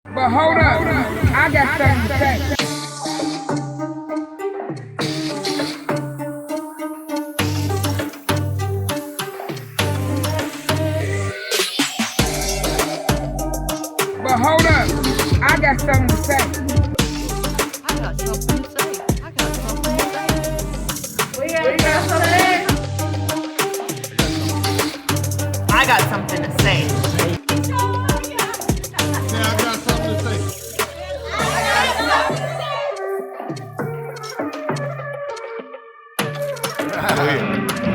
But hold up, I got something to say. But hold up, I got something to say. I got something to say. I got something to say. We got something. I got something to say. Yeah, I got something to say.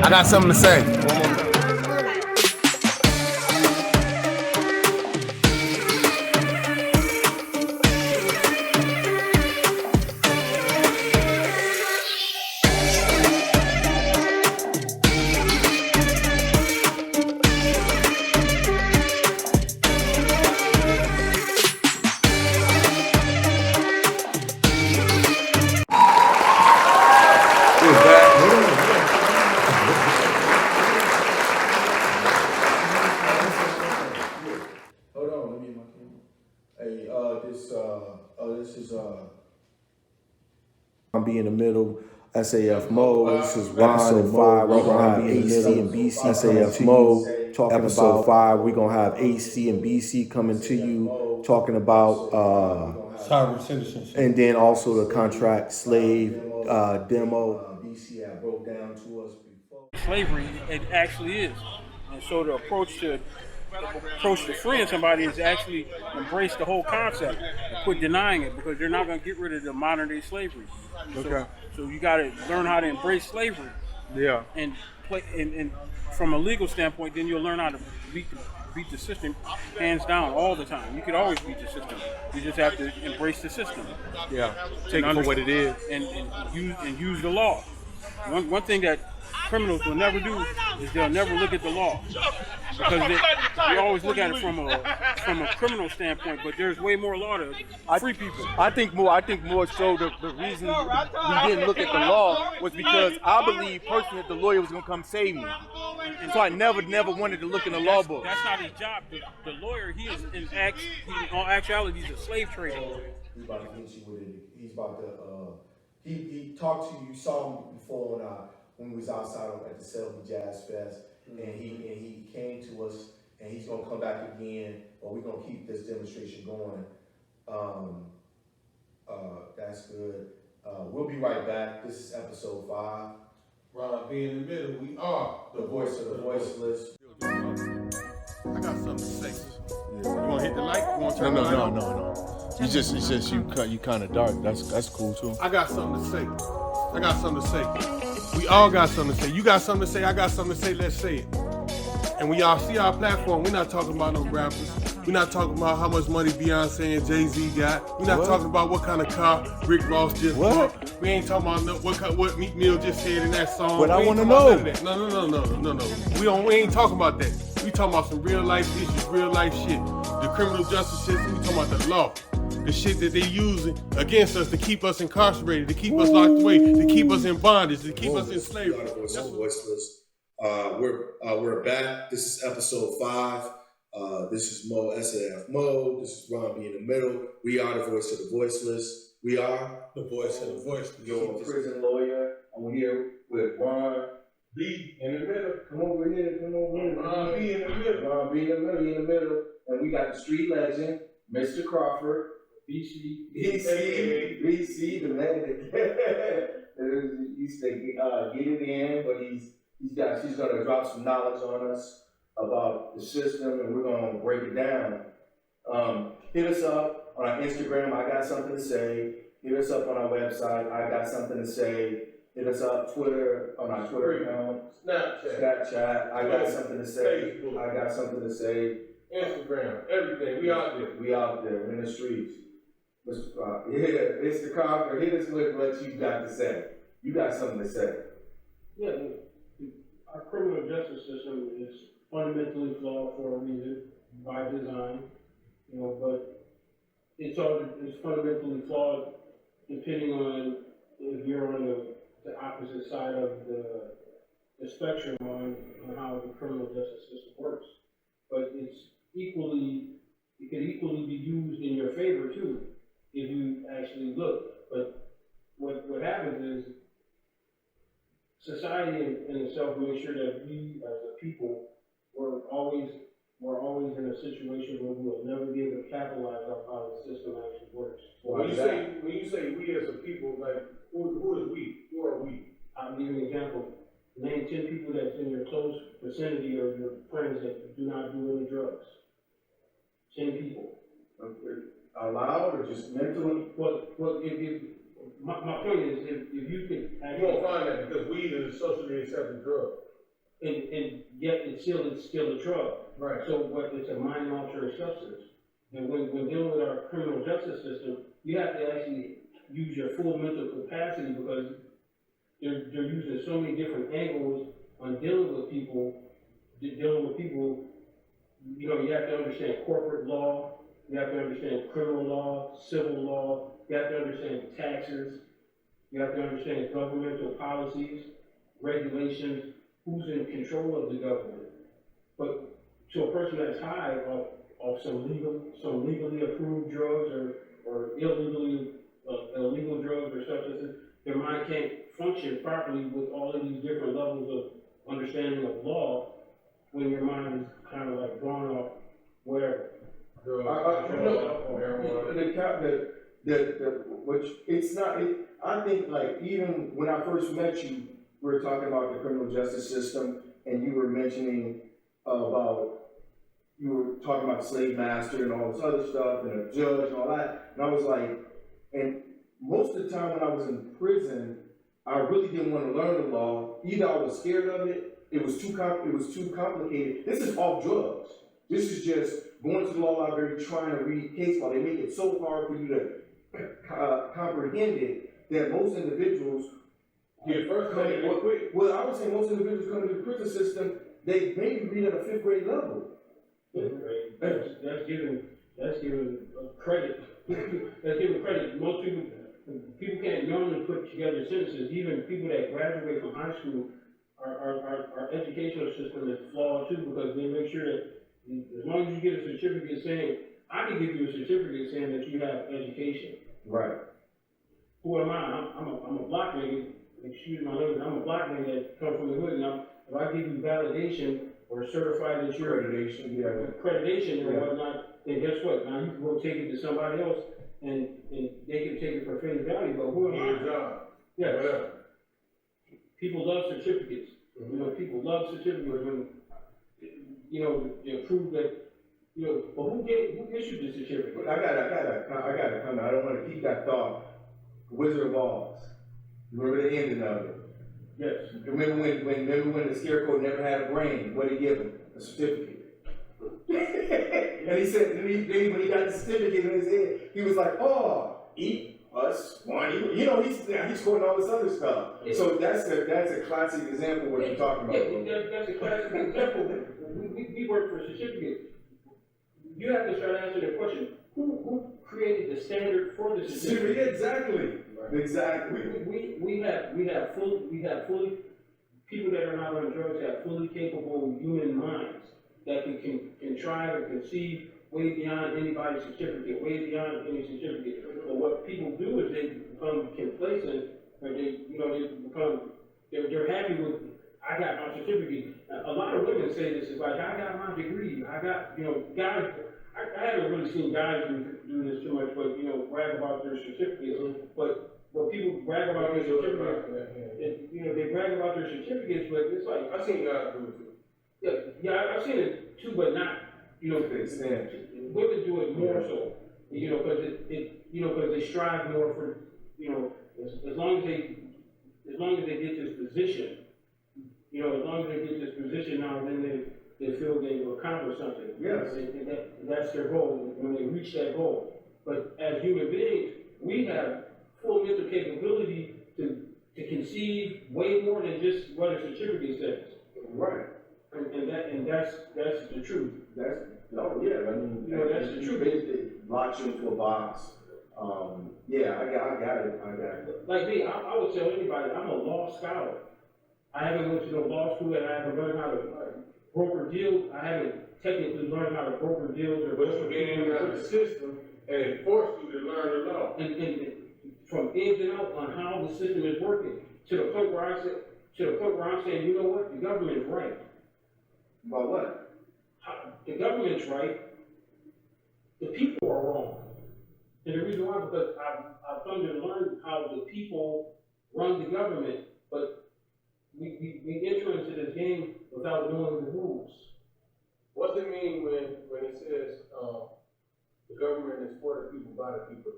I got something to say. One more time. Hold on, let me get my camera. Hey, this is I'm be in the middle. SAF Moe. This is episode 5. We're gonna have AC and BC. SAF Moe talking episode 5. We're gonna have AC and BC coming to you talking about Sovereign citizenship. and then also the contract slave demo. BC had broke down to us before. Slavery, it actually is. And so the approach to freeing somebody is actually embrace the whole concept and quit denying it, because they're not going to get rid of the modern day slavery. So you got to learn how to embrace slavery. Yeah. And play and from a legal standpoint, then you'll learn how to beat the system hands down all the time. You could always beat the system. You just have to embrace the system. Yeah. Take it for what it is. And use the law. One thing that criminals will never do is they'll never look at the law, because they always look at it from a criminal standpoint. But there's way more law to free people. I think more so the reason we didn't look at the law was because I believe personally that the lawyer was gonna come save me. So I never wanted to look in the law book. That's not his job. The lawyer, he is in all actuality, he's a slave trader. He's about to hit you with it. He's about to he talked to you, saw him before when we was outside at the Selby Jazz Fest, and he came to us, and he's gonna come back again, or we're gonna keep this demonstration going. That's good. We'll be right back. This is episode 5. Ron, be in the middle. We are The voice of the voiceless. I got something to say. You want to hit the light? You want to turn the light on? No. It's just you kind of dark. That's cool too. I got something to say. I got something to say. We all got something to say. You got something to say. I got something to say. Let's say it. And when y'all see our platform, we're not talking about no rappers. We're not talking about how much money Beyonce and Jay-Z got. We're not talking about what kind of car Rick Ross just bought. We ain't talking about what Meek Mill just said in that song. What I want to know. No. We ain't talking about that. We talking about some real life issues, real life shit. The criminal justice system, we talking about the law. The shit that they using against us to keep us incarcerated, to keep us locked away, to keep us in bondage, to keep us in slavery. Voiceless. We're back. This is episode 5. This is Mo, SAF Moe. This is Ron B in the middle. We are the voice of the voiceless. We are The voice of the voiceless. your prison lawyer. I'm here with Ron B in the middle. Come over here. Ron B in the middle. Ron B in the middle. He in the middle. And we got the street legend, Mr. Crawford. BC, the man that used to get it in, but she's gonna drop some knowledge on us about the system, and we're gonna break it down. Hit us up on our Instagram, I got something to say. Hit us up on our website, I got something to say. Hit us up Twitter, on our Twitter account, Snapchat, I got something to say. Facebook. I got something to say. Instagram, everything. We out there. We out there, we're in the streets. Mr. Crawford, hit us with what you got to say. You got something to say. Yeah, our criminal justice system is fundamentally flawed for a reason, by design, but it's fundamentally flawed depending on if you're on the opposite side of the spectrum on how the criminal justice system works. But it's equally it could equally be used in your favor too, if you actually look. But what happens is, society in itself makes sure that we as a people, we're always in a situation where we'll never be able to capitalize off how the system actually works. When you say we as a people, like, who is we? Who are we? I'll give you an example. Name 10 people that's in your close vicinity or your friends that do not do any drugs. 10 people. Allowed or just mentally? Well, if my point is, if you could You actually, won't find that because weed is a socially accepted drug. and yet it's still a drug. Right. So what, it's a mind altering substance. And when dealing with our criminal justice system, you have to actually use your full mental capacity because they're using so many different angles on dealing with people. You know, you have to understand corporate law, you have to understand criminal law, civil law, you have to understand taxes, you have to understand governmental policies, regulations, who's in control of the government. But to a person that's high off some legally approved drugs or illegal drugs or substances, their mind can't function properly with all of these different levels of understanding of law when your mind is kind of like drawn off wherever. I think like even when I first met you, we were talking about the criminal justice system and you were mentioning you were talking about slave master and all this other stuff and a judge and all that. And I was like, and most of the time when I was in prison, I really didn't want to learn the law. Either I was scared of it, it was too complicated. This is off drugs. This is just going to the law library trying to read case law. They make it so hard for you to comprehend it that most individuals well, I would say most individuals coming to the prison system, they maybe read at a 5th grade level. That's giving credit. That's giving credit. Most people can't normally put together sentences. Even people that graduate from high school, our educational system is flawed too because they make sure that as long as you get a certificate saying, I can give you a certificate saying that you have education. Right. Who am I? I'm a black nigga. Excuse my language. I'm a black nigga that come from the hood. Now, if I give you validation or certify that you're accreditation and whatnot, then guess what? Now you can go take it to somebody else and they can take it for face value. But who am I? Job. Yeah. Whatever. People love certificates. Mm-hmm. You know, people love certificates when, you know, they prove that, you know, but who issued the certificate? I gotta come. I don't want to keep that thought. Wizard of Oz. Remember the ending of it? Yes. Remember when the scarecrow never had a brain? What did he give him? A certificate. And he said, then when he got the certificate in his head, he was like, oh, eat us one. You know, he's quoting all this other stuff. Yeah. So that's a classic example of what you're talking about. Yeah, that's a classic example. We work for certificates. You have to start answering the question: Who created the standard for the certificate? Exactly. We have fully people that are not on drugs have fully capable human minds that can contrive and conceive way beyond anybody's certificate, way beyond any certificate. But what people do is they become complacent, or they're happy with, I got my certificate. A lot of women say this is like, I got my degree, I got, guys, I haven't really seen guys do this too much, but, brag about their certificates. But people brag about their certificates, they brag about their certificates, but it's like, I've seen guys do it too. Yeah, I've seen it too, but not, to the extent. Women do it more so, because they strive more for, as long as they get this position, as long as they get this position now, then they feel they've accomplished something. Yes. And that's their goal, when they reach that goal. But as human beings, we have full mental capability to conceive way more than just what a certificate says. Right. And that's the truth. That's the truth. It locks you into a box. I got it. Like me, I would tell anybody, I'm a law scholar. I haven't went to no law school and I haven't learned how to broker deals. I haven't technically learn how to broker deals or. But you get in and out of the system and it forced you to learn the law. And from ins and outs on how the system is working, to the point where I'm saying, you know what, the government is right. About what? The government's right, the people are wrong. And the reason why, because I've come to learn how the people run the government, but we enter into this game without knowing the rules. What does it mean when it says the government is for the people, by the people?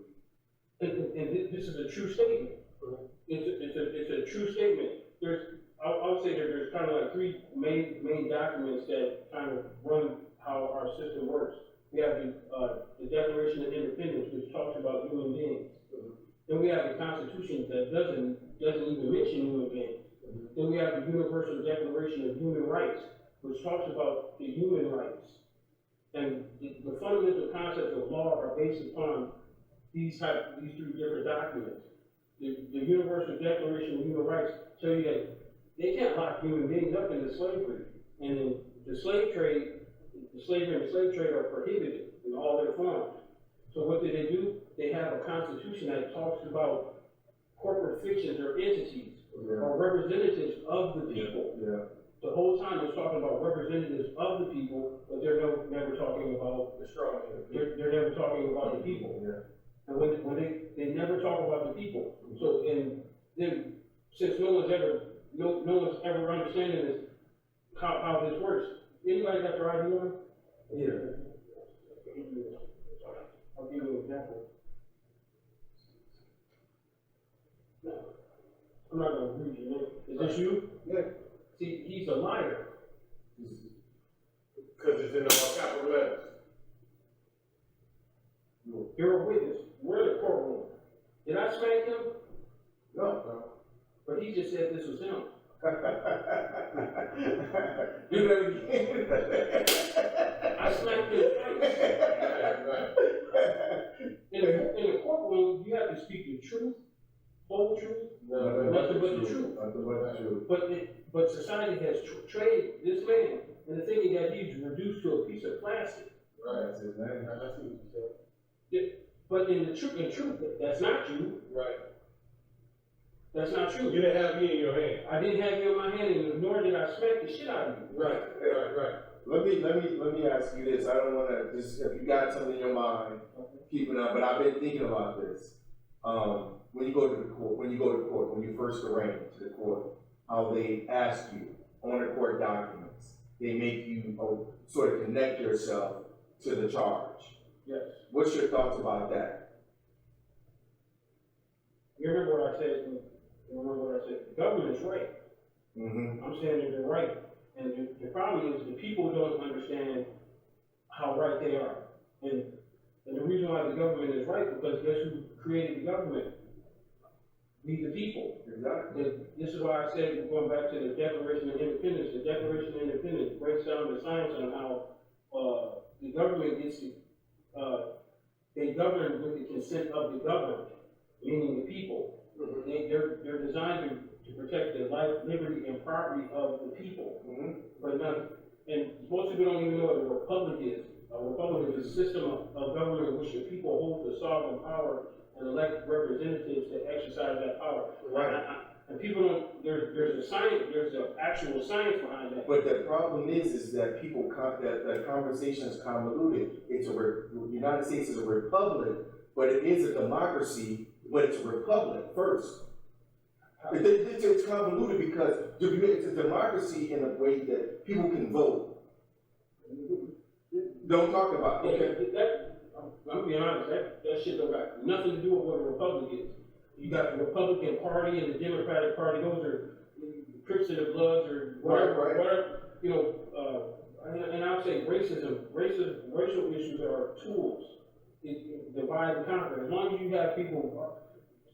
And this is a true statement. It's a true statement. I would say that there's kind of like three main documents that kind of run how our system works. We have the Declaration of Independence, which talks about human beings. Then we have the Constitution that doesn't even mention human beings. Then we have the Universal Declaration of Human Rights, which talks about the human rights. And the fundamental concepts of law are based upon these three different documents. The Universal Declaration of Human Rights tell you that they can't lock human beings up into slavery. And in the slave trade, the slavery and the slave trade are prohibited in all their forms. So what did they do? They have a constitution that talks about corporate fictions or entities or representatives of the people. The whole time it's talking about representatives of the people, but they're never talking about the strong. They're never talking about the people. And when they never talk about the people. So and then since no one's ever understanding this, how this works. Anybody got their ID on? Yeah. I'll give you an example. No, I'm not gonna read your name. Is this you? Yeah. See, he's a liar. Because it's in the capital letters. You're a witness. We're in the courtroom. Did I smack him? No. But he just said this was him. Do that again. I smacked him twice. In the courtroom, you have to speak the truth, whole truth, nothing but the truth. But society has traded this man, and the thing is that he's reduced to a piece of plastic. Right, that's his name. That's what you said. Yeah, but in truth, that's not you. Right. That's not true. You didn't have me in your hand. I didn't have you in my hand, and nor did I smack the shit out of you. Right. Let me ask you this. I don't want to just, if you got something in your mind, keep it up. But I've been thinking about this. When you go to court, when you first arrange to the court, how they ask you on the court documents, they make you sort of connect yourself to the charge. Yes. What's your thoughts about that? You remember what I said? The government's right. Mm-hmm. I'm saying that they're right. And the problem is the people don't understand how right they are. And the reason why the government is right, because guess who created the government? We the people. Exactly. This is why I said, going back to the Declaration of Independence, the Declaration of Independence breaks down the science on how the government gets to, they govern with the consent of the governed, meaning the people. They're designed to protect the life, liberty, and property of the people. But and most people don't even know what a republic is. A republic is a system of government in which the people hold the sovereign power and elect representatives to exercise that power. Right. And people don't. There's an actual science behind that. But the problem is that people that the conversation is convoluted. The United States is a republic, but it is a democracy. But it's a republic first. It's convoluted because it's a democracy in a way that people can vote. Don't talk about it. Okay. I'm being honest, that shit don't got nothing to do with what a republic is. You got the Republican Party and the Democratic Party, those are Crips of the Bloods or whatever, you know, and I'll say racial issues are tools. Divide and conquer. As long as you have people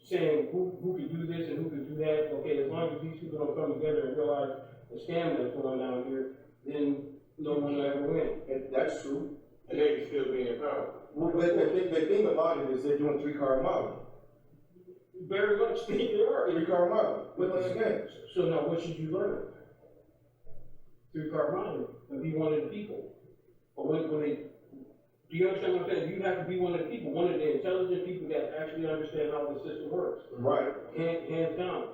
saying who can do this and who can do that, okay, as long as these people don't come together and realize the scam that's going down here, then no one will ever win. That's true. And they can still be in power. Well, but the thing about it is they're doing three-car model. Very much, they are. Three-car model. So now what should you learn? Three-car model and be one of the people. But when they, do you understand what I'm saying? You have to be one of the people, one of the intelligent people that actually understand how the system works. Right. Hands down.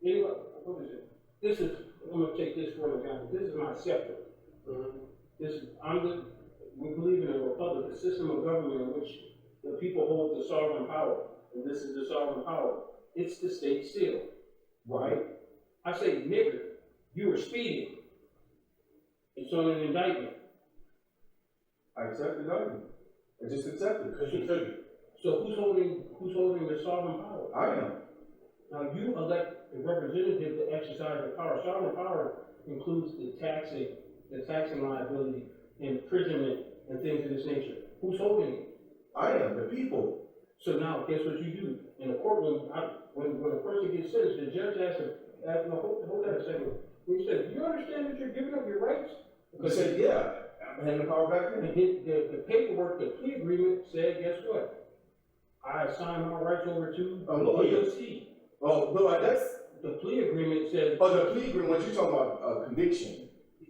Anyway, what is it? This is, I'm gonna take this for an example. This is my scepter. This is, we believe in a republic, a system of government in which the people hold the sovereign power. And this is the sovereign power. It's the state still, right? I say, nigger, you were speeding. It's on an indictment. I accept the indictment. I just accept it. So who's holding the sovereign power? I am. Now you elect a representative to exercise the power. Sovereign power includes the taxing liability, imprisonment, and things of this nature. Who's holding it? I am, the people. So now, guess what you do? In the courtroom, when a person gets sentenced, the judge asks him, hold that a second. He said, do you understand that you're giving up your rights? I said, yeah, I'm handing the power back in. And the paperwork, the plea agreement said, guess what? I assign my rights over to the DOC. Oh, no, that's... The plea agreement says... Oh, the plea agreement, what you talking about, conviction?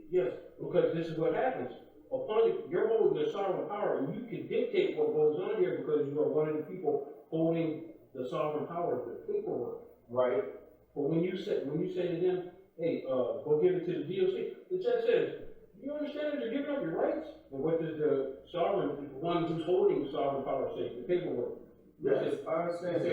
Yes, because this is what happens. You're holding the sovereign power, and you can dictate what goes on here because you are one of the people holding the sovereign power, the paperwork. Right. But when you say to them, hey, go give it to the DOC, the judge says, you understand that you're giving up your rights? And what does the sovereign, the one who's holding the sovereign power say? The paperwork. Yes, I understand.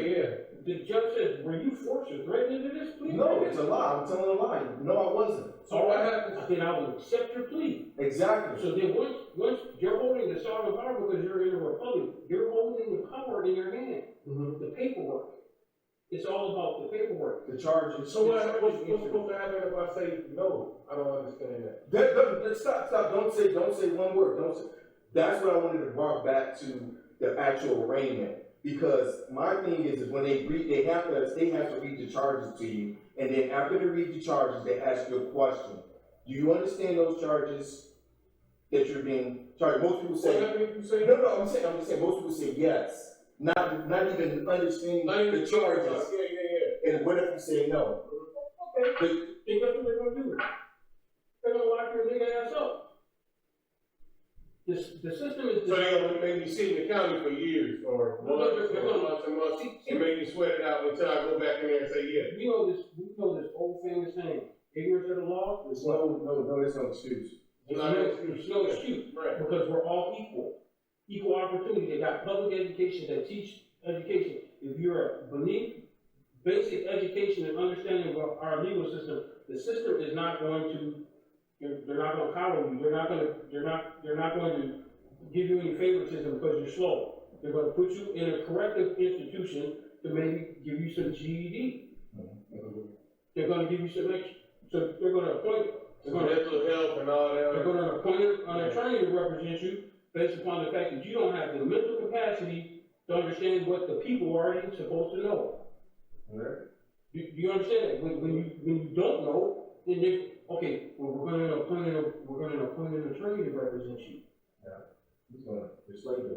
The judge says, were you forced or threatened into this plea? No, it's a lie. I'm telling a lie. No, I wasn't. So what happens? Then I will accept your plea. Exactly. So then once you're holding the sovereign power because you're in a republic, you're holding the power in your hand. The paperwork. It's all about the paperwork. The charges. So what's supposed to happen if I say no? I don't understand that. Stop. Don't say one word. Don't say. That's what I wanted to bring back to the actual arraignment. Because my thing is when they have to read the charges to you, and then after they read the charges, they ask you a question. Do you understand those charges that you're being charged? Most people say no. I'm just saying most people say yes. Not even understanding the charges. Yeah. And what if you say no? Okay. Think that's what they're gonna do. They're gonna lock your nigga ass up. The system is. So they're gonna make me sit in the county for years or months and months and make me sweat it out until I go back in there and say yeah. We know this old famous saying, ignorance of the law. There's no excuse. There's no excuse. Right. Because we're all equal. Equal opportunity. They got public education that teach education. If you're beneath basic education and understanding of our legal system, the system is not going to. They're not going to coddle you. They're not going to give you any favoritism because you're slow. They're going to put you in a corrective institution to maybe give you some GED. They're going to give you some extra. So they're going to appoint. Mental health and all that. They're going to appoint an attorney to represent you based upon the fact that you don't have the mental capacity to understand what the people are already supposed to know. Right. Do you understand that? When you don't know, then they. Okay, well, we're going to appoint an attorney to represent you. Yeah, he's going to persuade you.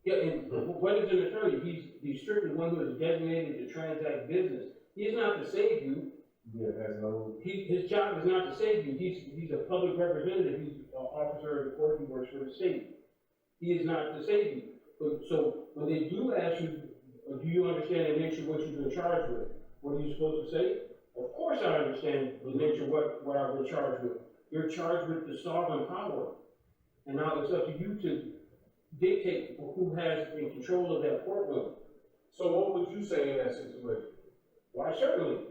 Yeah, and what is an attorney? He's strictly one who is designated to transact business. He is not to save you. Yeah, has no. His job is not to save you. He's a public representative. He's an officer of the court. He works for the state. He is not to save you. So when they do ask you, do you understand the nature of what you've been charged with? What are you supposed to say? Of course I understand the nature of what I've been charged with. You're charged with the sovereign power. And now it's up to you to dictate who has in control of that courtroom. So what would you say in that situation? Why, certainly.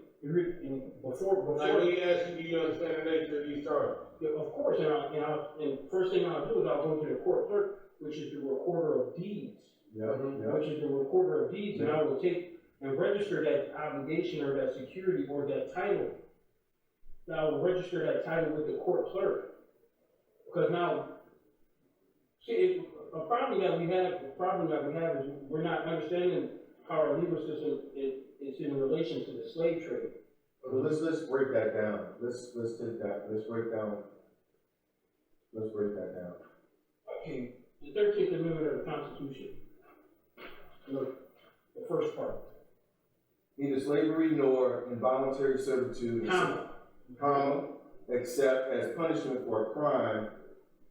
Before like when he asks you, do you understand the nature of these charges? Yeah, of course, and first thing I'll do is I'll go to the court clerk, which is the recorder of deeds. Which is the recorder of deeds, and I will take and register that obligation or that security or that title. Now I will register that title with the court clerk. Because now, see, a problem that we have is we're not understanding how our legal system is in relation to the slave trade. Let's break that down. Let's take that. Let's break that down. Okay, the 13th Amendment of the Constitution. Look, the first part. Neither slavery nor involuntary servitude, Comma. except as punishment for a crime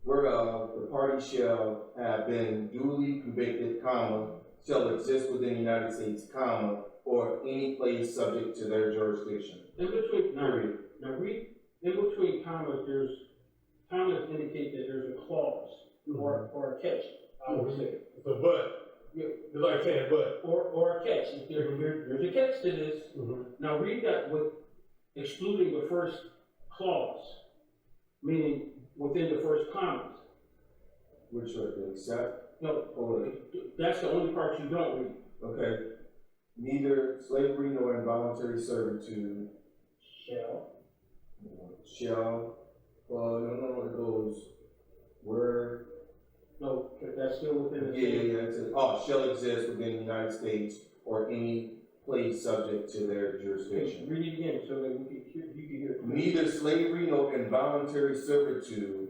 whereof the party shall have been duly convicted, comma, shall exist within the United States, comma, or any place subject to their jurisdiction. In between, Period. now read, in between commas, commas indicate that there's a clause or a catch, I would say. It's a but. Yeah. It's like saying but. Or a catch. If there's a catch to this. Now read that with excluding the first clause, meaning within the first commas. Which are to accept, No, or, that's the only part you don't read. okay, neither slavery nor involuntary servitude shall, no, it goes, where, No, that's still within the. it says, shall exist within the United States or any place subject to their jurisdiction. Read it again so that you can hear it. Neither slavery nor involuntary servitude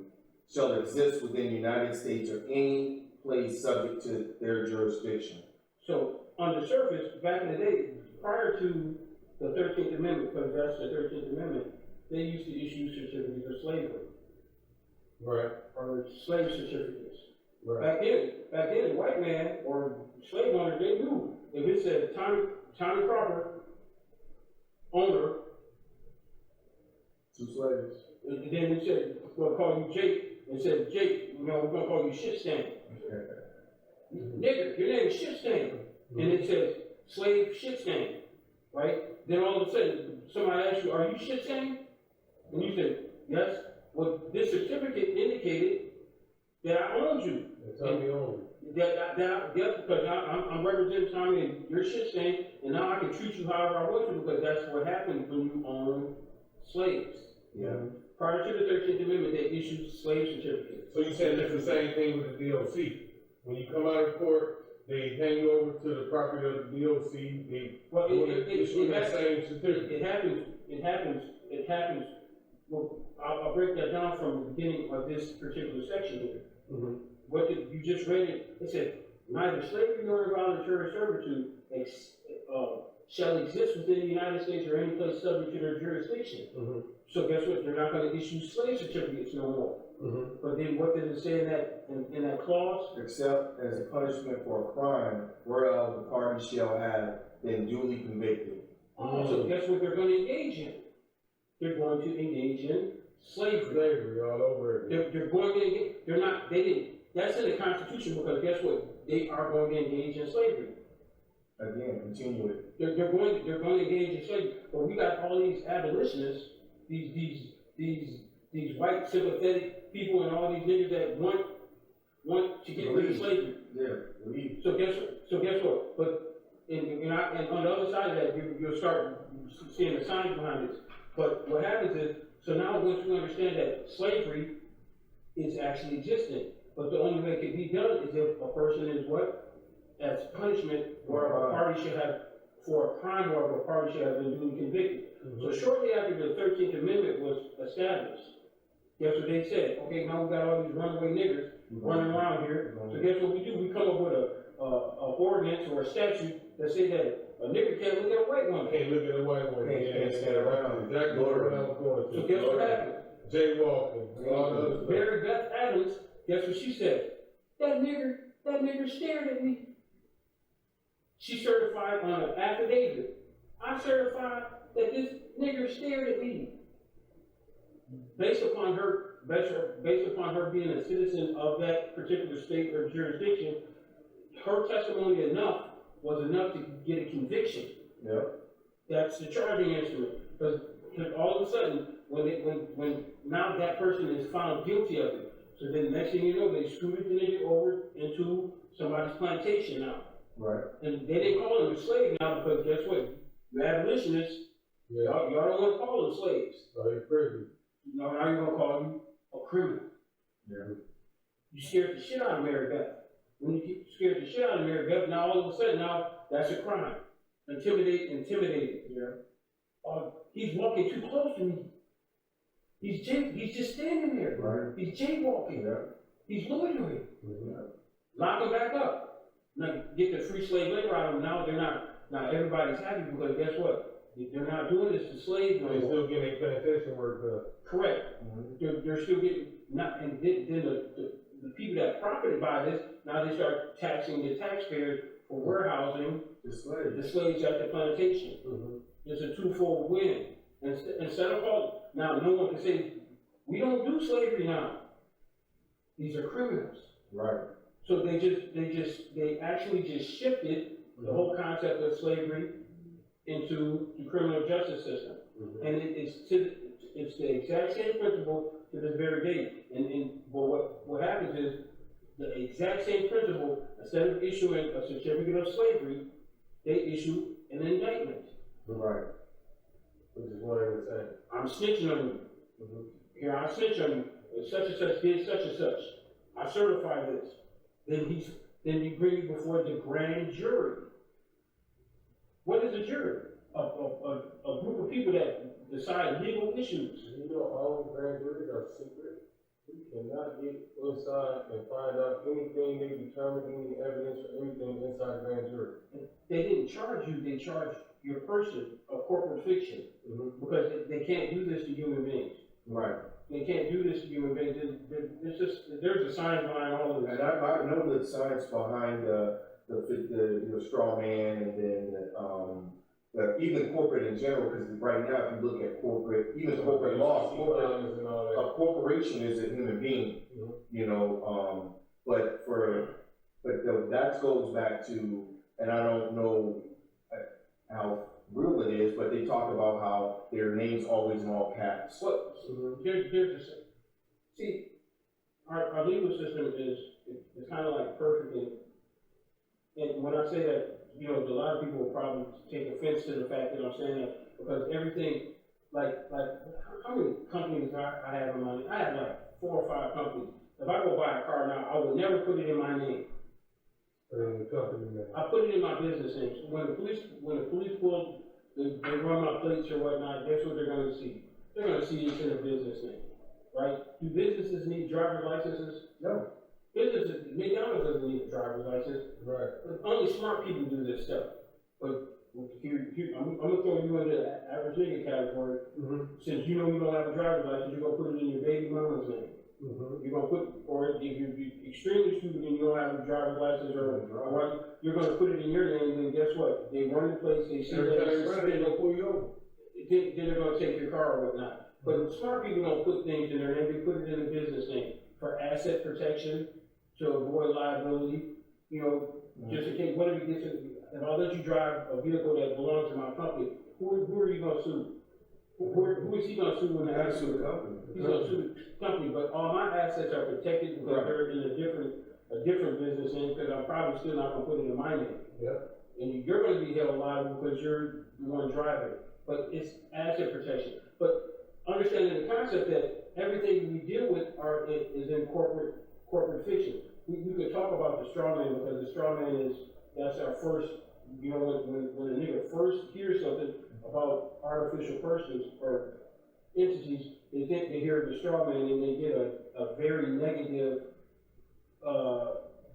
shall exist within the United States or any place subject to their jurisdiction. So, on the surface, back in the day, prior to the 13th Amendment, because that's the 13th Amendment, they used to issue certificates of slavery, Right. or slave certificates. Right. Back then, a white man or slave owner, they knew if it said Tommie Crawford, owner, Two slaves. and then it said, we're gonna call you Jake, and said, Jake, we're gonna call you shit stain. Nigger, your name is shit stain. And it says slave shit stain, right? Then all of a sudden, somebody asks you, are you shit stain? And you say, yes. Well, this certificate indicated that I owned you. Tommie owned. Because I'm representing Tommie and you're shit stain, and now I can treat you however I want to because that's what happens when you own slaves. Yeah. Prior to the 13th Amendment, they issued slave certificates. So you said it's the same thing with the DOC. When you come out of court, they hand you over to the property of the DOC. They issue that same certificate. It happens. Well, I'll break that down from the beginning of this particular section here. What you just read it said, neither slavery nor involuntary servitude shall exist within the United States or any place subject to their jurisdiction. So guess what? They're not going to issue slave certificates no more. But then what did it say in that clause? Except as a punishment for a crime whereof the party shall have been duly convicted. So guess what they're going to engage in? They're going to engage in slavery. Slavery all over it. They're going to engage, they didn't, that's in the Constitution because guess what? They are going to engage in slavery. Again, continue it. They're going to engage in slavery. But we got all these abolitionists, these white sympathetic people and all these niggas that want to get rid of slavery. Yeah, leave. So guess what? But and on the other side of that, you'll start seeing the signs behind this. But what happens is, so now once we understand that slavery is actually existing, but the only way it can be done is if a person is what? As punishment, or a party should have, for a crime or a party should have been duly convicted. So shortly after the 13th Amendment was established, guess what they said? Okay, now we got all these runaway niggers running around here. So guess what we do? We come up with a ordinance or a statute that say that a nigger can't look at a white woman. Can't look at a white woman. Can't stand around. Exactly what I was going to. So guess what happened? Jaywalking. All the other stuff. Mary Beth Adams, guess what she said? That nigger stared at me. She certified on an affidavit. I certified that this nigger stared at me. Based upon her being a citizen of that particular state or jurisdiction, her testimony was enough to get a conviction. Yep. That's the charging instrument. Because all of a sudden, when now that person is found guilty of it, so then the next thing you know, they scooted the nigga over into somebody's plantation now. Right. And they didn't call him a slave now because guess what? The abolitionists, y'all don't want to call them slaves. So you're crazy. Now you're going to call you a criminal. Yeah. You scared the shit out of Mary Beth. When you scared the shit out of Mary Beth, now all of a sudden, now that's a crime. Intimidated. Yeah. He's walking too close to me. He's just standing there. Right. He's jaywalking. Yeah. He's loitering. Yeah. Lock him back up. Now get the free slave labor out of them. Now they're not. Now everybody's happy because guess what? They're not doing this to slaves no They more. still getting their plantation work done. Correct. They're still getting, not, and then the people that profited by this, now they start taxing the taxpayers for warehousing the slaves at the plantation. It's a twofold win. Instead of all, now no one can say, we don't do slavery now. These are criminals. Right. So they actually just shifted the whole concept of slavery into the criminal justice system. And it's the exact same principle to this very day. But what happens is the exact same principle, instead of issuing a certificate of slavery, they issue an indictment. Right. Which is one and the same. I'm snitching on you. Here, I snitch on you. Such and such did such and such. I certify this. Then you bring it before the grand jury. What is a jury? A group of people that decide legal issues. You know, all grand juries are secret. We cannot get inside and find out anything they determine, any evidence or anything inside the grand jury. They didn't charge you, they charged your person of corporate fiction. Because they can't do this to human beings. Right. They can't do this to human beings. It's just, there's a science behind all of this. And I know the science behind the straw man, and then even corporate in general, because right now, if you look at corporate, even corporate law, a corporation is a human being, you know, but that goes back to, and I don't know how real it is, but they talk about how their name's always in all caps. What? Here's the thing. See, our legal system is kind of like perfect, and when I say that, you know, a lot of people will probably take offense to the fact that I'm saying that, because everything, like how many companies I have in my name? I have like 4 or 5 companies. If I go buy a car now, I would never put it in my name. I put it in my business name. So when the police pull, they run my plates or whatnot, guess what they're gonna see? They're gonna see it's in a business name, right? Do businesses need driver's licenses? No. Businesses, McDonald's doesn't need a driver's license. Right. But only smart people do this stuff. But here, I'm gonna throw you into the average nigga category. Since you know you don't have a driver's license, you're gonna put it in your baby mama's name. You're gonna put, or if you're extremely stupid and you don't have a driver's license or what, you're gonna put it in your name, and guess what? They run the place, they see that it's suspended, pull you over. then they're gonna take your car or whatnot. But smart people don't put things in their name, they put it in a business name for asset protection, to avoid liability, you know, just in case, what if you get to, if I let you drive a vehicle that belongs to my company, who are you gonna sue? Who is he gonna sue when they have to sue the company? He's gonna sue the company, but all my assets are protected because they're in a different business name, because I'm probably still not gonna put it in my name. And you're gonna be held liable because you're the one driving, but it's asset protection. But understanding the concept that everything we deal with is in corporate fiction. We could talk about the straw man, because the straw man that's our first, you know, when a nigga first hears something about artificial persons or entities, they think they hear the straw man and they get a very negative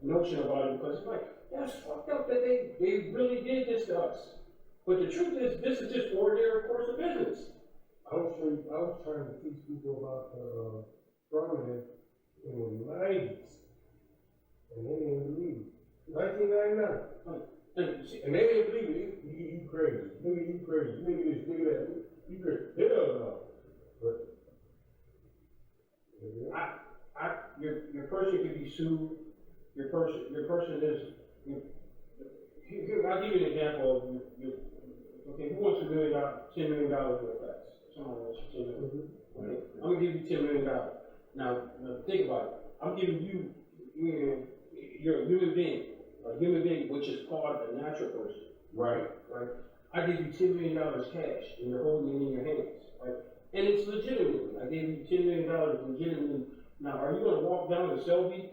notion about it, because it's like, that's fucked up that they really did this to us. But the truth is, this is just ordinary course of business. I was trying to teach people about straw man in the 90s. And they didn't believe it. 1999. And they didn't believe it. You crazy. Nigga, you crazy. Nigga this, nigga that. You crazy. Hell no. But your person can be sued. Your person is. Here, I'll give you an example of okay, who wants $1 million, $10 million worth of facts? Someone wants $10 million. Okay, I'm gonna give you $10 million. Now think about it. I'm giving you. You're a human being, which is called a natural person. Right. I give you $10 million cash, and you're holding it in your hands, right? And it's legitimately. I gave you $10 million legitimately. Now, are you going to walk down to Selby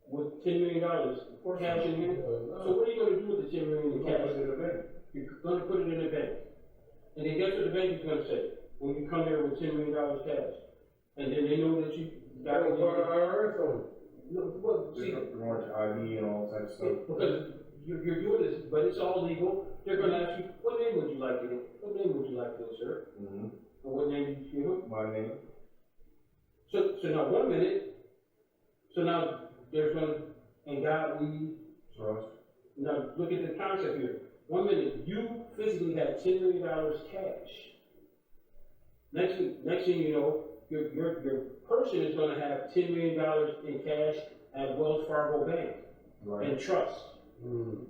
with $10 million cash in your hand? So what are you going to do with the $10 million cash? Put it in the bank. You're going to put it in the bank. And then guess what the bank is going to say when you come there with $10 million cash? And then they know that you got IRS on it. No, well, see, They want your ID and all types of stuff. because you're doing this, but it's all legal. They're gonna ask you, what name would you like to, what name would you like to insert? Mm-hmm. And what name did you give them? My name. So now 1 minute, so now there's gonna, and God, we, Trust. now look at the concept here. 1 minute, you physically had $10 million cash. Next thing you know, your person is gonna have $10 million in cash at Wells Fargo Bank and trust. Do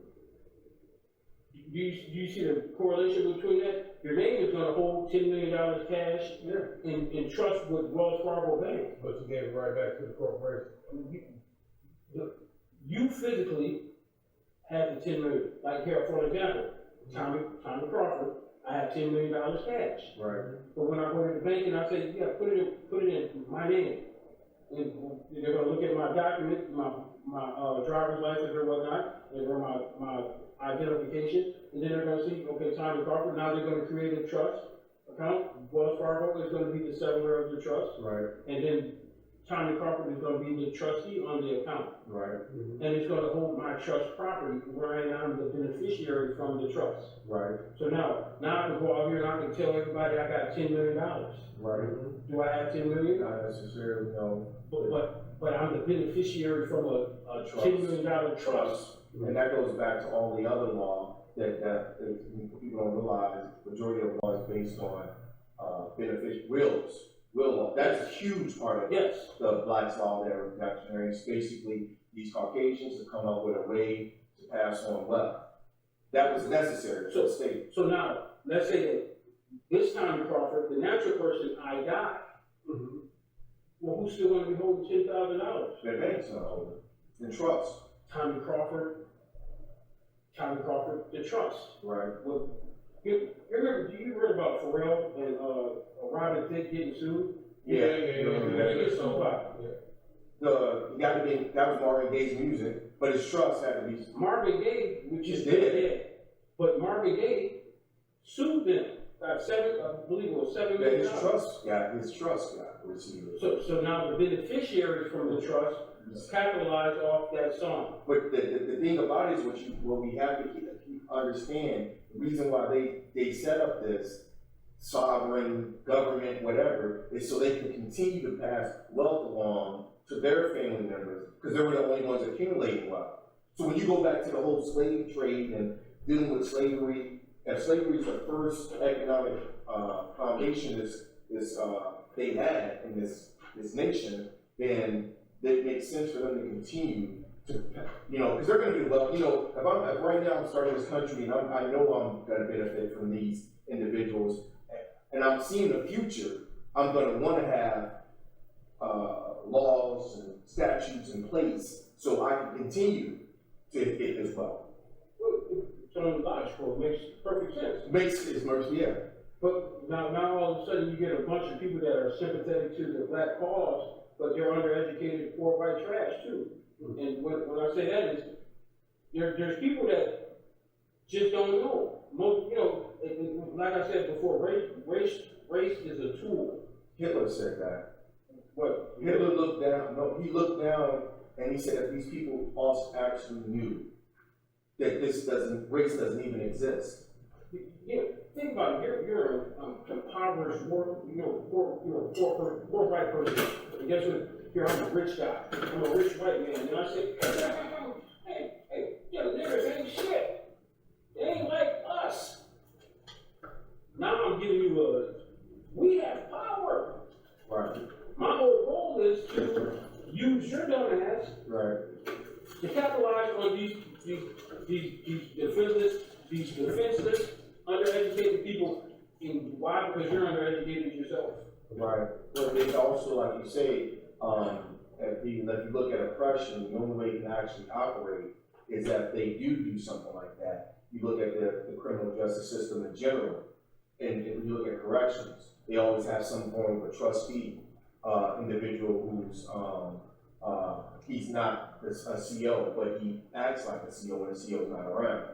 you see the correlation between that? Your name is gonna hold $10 million cash in trust with Wells Fargo Bank. But you gave it right back to the corporation. You physically had the $10 million. Like here, for example, Tommie Crawford, I have $10 million cash. Right. But when I go to the bank and I say, yeah, put it in my name, and they're gonna look at my document, my driver's license or whatnot, and or my identification, and then they're gonna see, okay, Tommie Crawford, now they're gonna create a trust account. Wells Fargo is gonna be the settler of the trust. Right. And then Tommie Crawford is gonna be the trustee on the account. Right. And it's gonna hold my trust property where I am the beneficiary from the trust. Right. So now I can go out here and I can tell everybody I got $10 million. Right. Do I have 10 million? Not necessarily, no. But I'm the beneficiary from a $10 million trust. And that goes back to all the other law that people don't realize. Majority of law is based on will law. That's a huge part of the Black's Law there, reactionary. It's basically these Caucasians have come up with a way to pass on wealth. That was necessary for the state. So now, let's say that this time, Crawford, the natural person, I die. Well, who's still gonna be holding $10,000? The bank's gonna hold it. In trust. Tommie Crawford, the trust. Right. Well, do you read about Pharrell and Robin Thicke getting sued? Yeah. They get sued by. That was Marvin Gaye's music, but his trust had to be. Marvin Gaye, which is dead. But Marvin Gaye sued them. I believe it was $7 million. His trust got received. So now the beneficiaries from the trust capitalize off that song. But the thing about it is what we have to keep understand, the reason why they set up this sovereign government, whatever, is so they can continue to pass wealth along to their family members, because they were the only ones accumulating wealth. So when you go back to the whole slave trade and dealing with slavery, if slavery is the first economic foundation they had in this nation, then it makes sense for them to continue to, because they're going to do well. If right now I'm starting this country and I know I'm going to benefit from these individuals, and I'm seeing the future, I'm going to want to have laws and statutes in place so I can continue to get this wealth. It's logical, it makes perfect sense. Yeah. But now all of a sudden you get a bunch of people that are sympathetic to the black cause, but they're undereducated, poor white trash too. And when I say that is, there's people that just don't know. Like I said before, race is a tool. Hitler said that. What? Hitler looked down. No, he looked down and he said that these people also actually knew that race doesn't even exist. Yeah, think about it. You're an impoverished, poor white person. And guess what? Here, I'm a rich guy. I'm a rich white man. And I say, hey, niggers ain't shit. They ain't like us. Now I'm giving you we have power. Right. My whole goal is to use your dumb ass to capitalize on these defenseless, undereducated people. And why? Because you're undereducated yourself. Right. But it's also, like you say, if you look at oppression, the only way you can actually operate is that they do something like that. You look at the criminal justice system in general, and if you look at corrections, they always have some form of a trustee individual who's he's not a CO, but he acts like a CO when the CO's not around.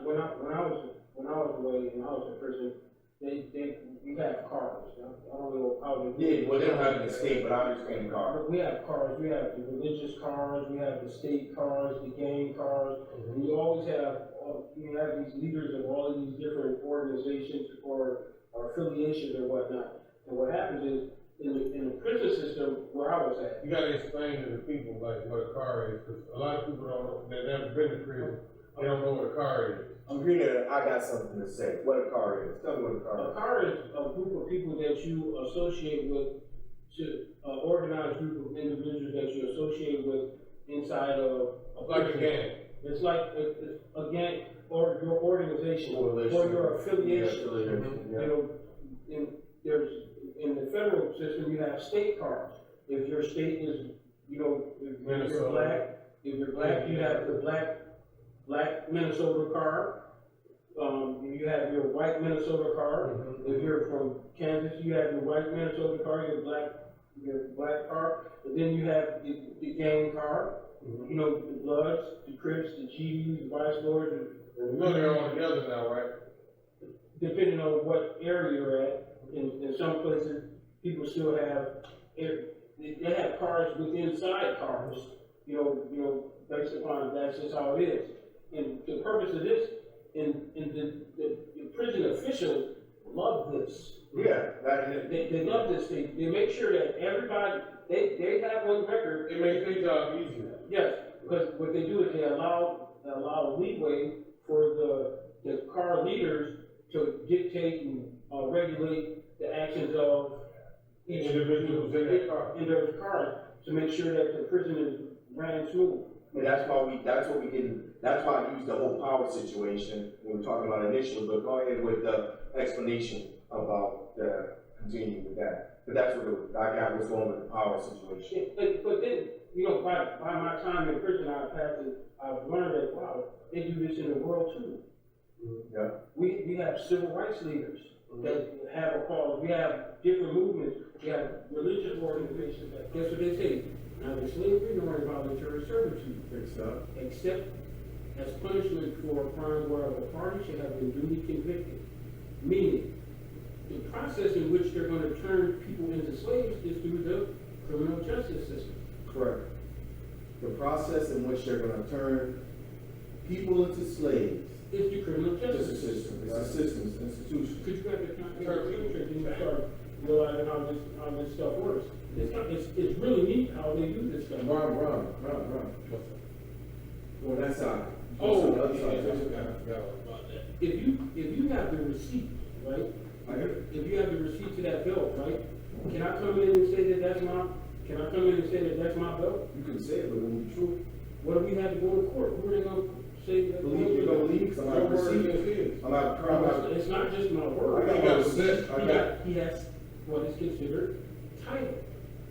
When I was away and I was in prison, we have cars. I don't know how they. Yeah, well, they don't have an estate, but I understand the car. We have cars, we have the religious cars, we have the state cars, the gang cars, and you always have, you have these leaders of all of these different organizations or affiliations or whatnot. And what happens is, in the prison system where I was at, You gotta explain to the people like what a car is, because a lot of people don't know, they've never been to prison, they don't know what a car is. Sabrina, I got something to say. What a car is. Tell me what a car a is. car is a group of people that you associate with, to organized group of individuals that you associate with inside of a Like a gang. It's like a gang or your organization Coalition. or your affiliation. Yeah, affiliation, yeah. You know, in the federal system, you have state cards. If your state is, you know, if you're black, you have the black Minnesota card. You have your white Minnesota card. If you're from Kansas, you have your white Minnesota card, your black card. And then you have the gang card. You know, the Bloods, the Crips, the GDs, the Vice Lords. You know they're all together now, right? Depending on what area you're at. In some places, people still have, they have cars with inside cars, you know, based upon that's just how it is. And the purpose of this, and the prison officials love this. Yeah, They love this. They make sure that everybody, they have on record. It makes their job easier. Yes, because what they do is they allow leeway for the car leaders to dictate and regulate the actions of each Individuals in their car. in their cars to make sure that the prison is ran smooth. And that's why I used the whole power situation when we were talking about initially, but go ahead with the explanation about continuing with that. But that's what I got was going with the power situation. But then, you know, by my time in prison, I've learned that, wow, they do this in the world too. Yeah. We have civil rights leaders that have a cause. We have different movements. We have religious organizations that, guess what they say? Neither slavery nor involuntary servitude, except as punishment for a crime whereof the party should have been duly convicted. Meaning, the process in which they're going to turn people into slaves is through the criminal justice system. Correct. The process in which they're going to turn people into slaves. It's the criminal justice It's a system. system. It's a system. It's an institution. Could you have the conversation and you start realizing how this stuff works? It's really neat how they do this stuff. Run. Well, that's how. Oh, the other side. If you have the receipt, right? If you have the receipt to that bill, right? Can I come in and say that that's my bill? You can say it, but it won't be true. What if we had to go to court? Who are they gonna say that? Believe you don't believe, because I'm not receiving. I'm not. It's not just my word. I got a receipt. He has what is considered title.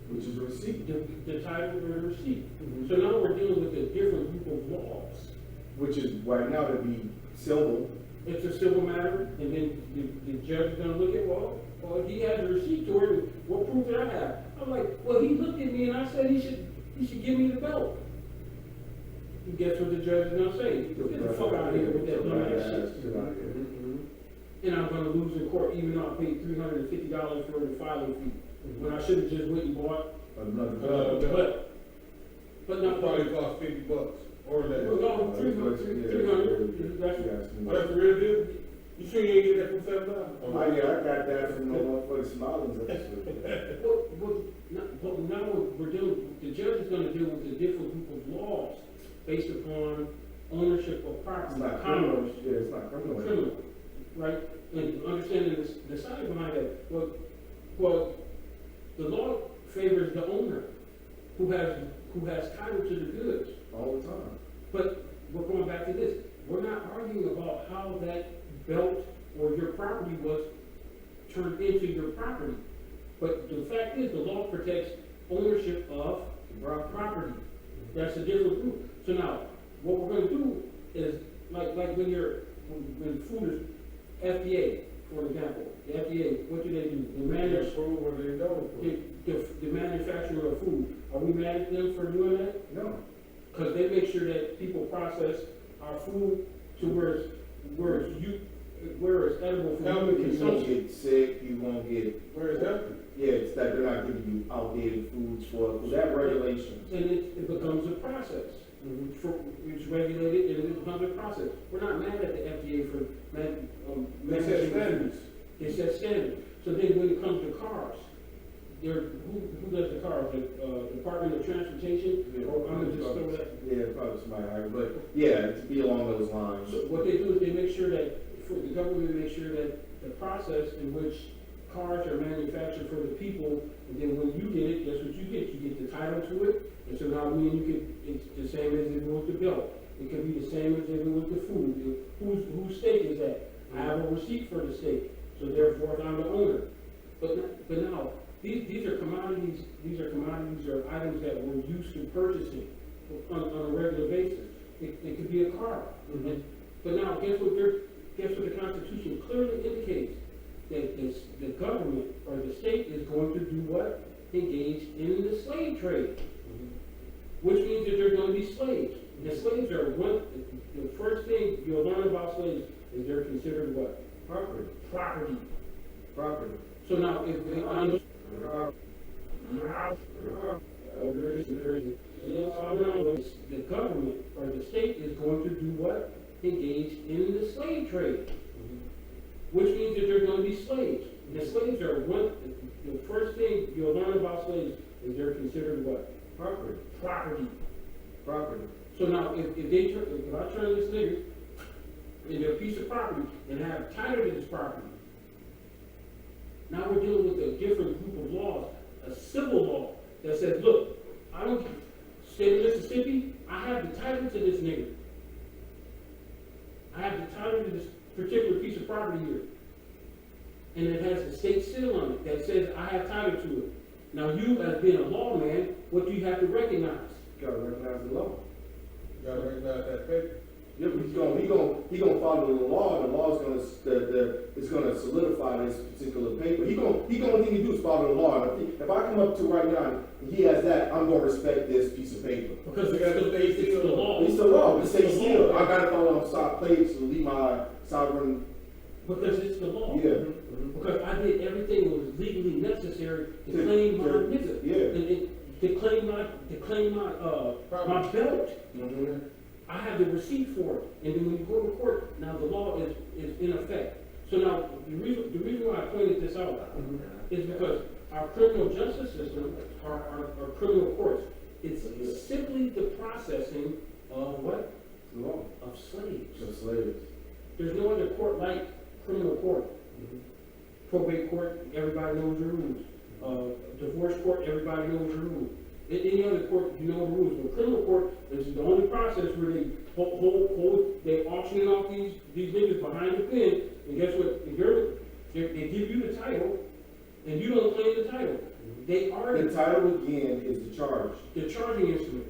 Which is a receipt. The title or the receipt. So now we're dealing with a different group of laws. Which is right now to be civil. It's a civil matter, and then the judge is gonna look at, well, he has a receipt to it, what proof did I have? I'm like, well, he looked at me and I said he should give me the belt. And guess what the judge is gonna say? Get the fuck out of here with that dumbass shit. And I'm gonna lose in court, even though I paid $350 for the filing fee, when I should've just went and bought Another but not Probably cost $50 or less. No, 300. That's the real deal? You sure you ain't get that from $7? I got that from no motherfucking Smiley's episode. But now we're dealing, the judge is gonna deal with a different group of laws based upon ownership of property. It's not criminal. Yeah, it's not criminal. Criminal, right? And understanding the side behind that, well, the law favors the owner who has title to the goods. All the time. But we're going back to this. We're not arguing about how that belt or your property was turned into your property. But the fact is, the law protects ownership of property. That's a different group. So now, what we're going to do is, like when food is FDA, for example, the FDA, what do? They manage food or they don't. the manufacturer of food. Are we mad at them for doing that? No. Because they make sure that people process our food to where it's where it's edible for human You won't consumption. get sick, you won't get, Where is that? yeah, it's that they're not giving you outdated foods for that regulation. And it becomes a process. It's regulated and it becomes a process. We're not mad at the FDA for They set standards. They set standards. So then when it comes to cars, who does the cars? The Department of Transportation? Yeah, Or I'm gonna just throw that. Yeah, probably somebody higher, but yeah, to be along those lines. So what they do is they make sure that, the government makes sure that the process in which cars are manufactured for the people, and then when you get it, guess what you get? You get the title to it, and so now me and you can, it's the same as if it was the belt. It could be the same as if it was the food. Whose steak is that? I have a receipt for the steak, so therefore I'm the owner. But now, these are commodities, or items that we're used to purchasing on a regular basis. It could be a car. But now, guess what the Constitution clearly indicates? That the government or the state is going to do what? Engage in the slave trade. Which means that they're going to be slaves. And slaves are the first thing you'll learn about slaves is they're considered what? Property. So now, if the government or the state is going to do what? Engage in the slave trade. Which means that they're going to be slaves. And the slaves are the first thing you'll learn about slaves is they're considered what? Property. So now, if I turn this nigger into a piece of property and have title to this property, now we're dealing with a different group of laws, a civil law that says, look, I don't, state of Mississippi, I have the title to this nigger. I have the title to this particular piece of property here. And it has a state seal on it that says I have title to it. Now you, as being a lawman, what do you have to recognize? You gotta recognize the law. You gotta recognize that paper. Yeah, but he gonna follow the law. The law is gonna solidify this particular paper. He gonna need to do is follow the law. If I come up to right now and he has that, I'm gonna respect this piece of paper. Because it's the law. It's the law. It's the still. I gotta follow on stop plates to leave my sovereign. Because it's the law. Yeah. Because I did everything that was legally necessary to claim my nigga. Yeah. And to claim my belt. I have the receipt for it. And then when you go to court, now the law is in effect. So now the reason why I pointed this out is because our criminal justice system, our criminal courts, it's simply the processing of what? The law. Of slaves. Of slaves. There's no other court like criminal court. Probate court, everybody knows the rules. Divorce court, everybody knows the rules. In any other court, you know the rules. But criminal court is the only process where they they auctioning off these niggas behind the pen, and guess what? They give you the title, and you don't claim the title. They are The title again is the charge. the charging instrument.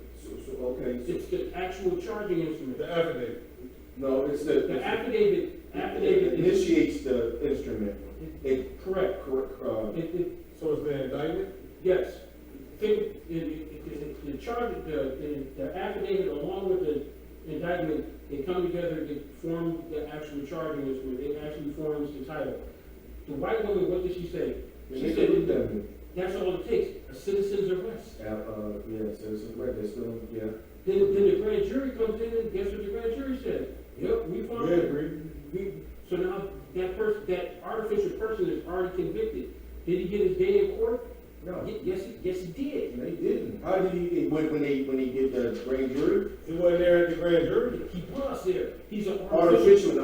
Okay. It's the actual charging instrument. The affidavit. No, it's The affidavit it initiates the instrument. Correct. So it's the indictment? Yes. The charge, the affidavit along with the indictment, they come together to form the actual charging instrument. It actually forms the title. The white woman, what did she say? She said that's all it takes, a citizen's arrest. Yeah, citizen's arrest. They're still, yeah. Then the grand jury comes in and guess what the grand jury said? Yep, we found it. So now that artificial person is already convicted. Did he get his day in court? No. Yes, he did. They didn't. How did he, when he did the grand jury? He wasn't there at the grand jury. He was there. He's an Artificial, and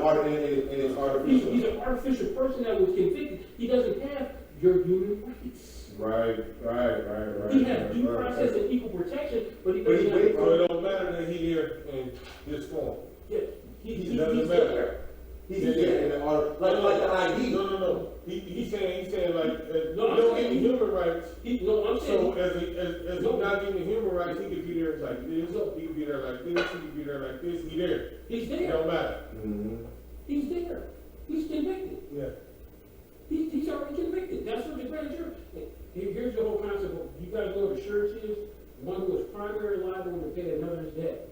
it's artificial. He's an artificial person that was convicted. He doesn't have your human rights. Right. He has due process and equal protection, but he doesn't have. So it don't matter that he here in this form. Yeah, he's doesn't matter. He's there in the like the ID. No. He's saying like you No, I'm don't saying- get the human rights. I'm saying. So as he's not getting the human rights, he could be there like this. He could be there like this. He could be there like this. He's there. He's It there. don't matter. He's there. He's convicted. Yeah. He's already convicted. That's what the grand jury. Here's the whole concept of, you guys know what assurance is? One who is primarily liable to pay another's debt.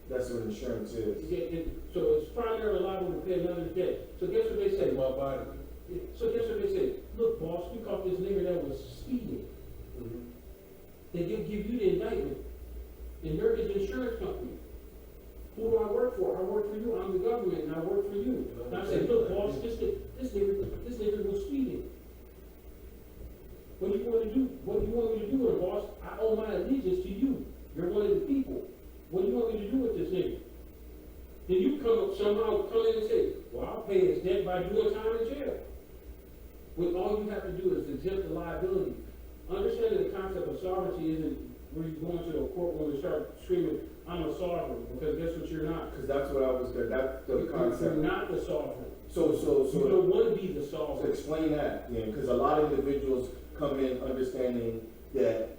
That's what insurance is. So it's primarily liable to pay another debt. So guess what they say? My body. So guess what they say? Look, boss, we caught this nigga that was speeding. They give you the indictment. And you're his insurance company. Who do I work for? I work for you. I'm the government, and I work for you. And I say, look, boss, this nigga was speeding. What do you want to do? What do you want me to do with it, boss? I owe my allegiance to you. You're one of the people. What do you want me to do with this nigga? Then you somehow come in and say, well, I'll pay his debt by doing time in jail. When all you have to do is exempt the liability. Understanding the concept of sovereignty isn't where you go into a courtroom and start screaming, I'm a sovereign, because guess what you're not. Because that's what I was there. That's the concept. You're not the sovereign. So You don't want to be the So sovereign. explain that, because a lot of individuals come in understanding that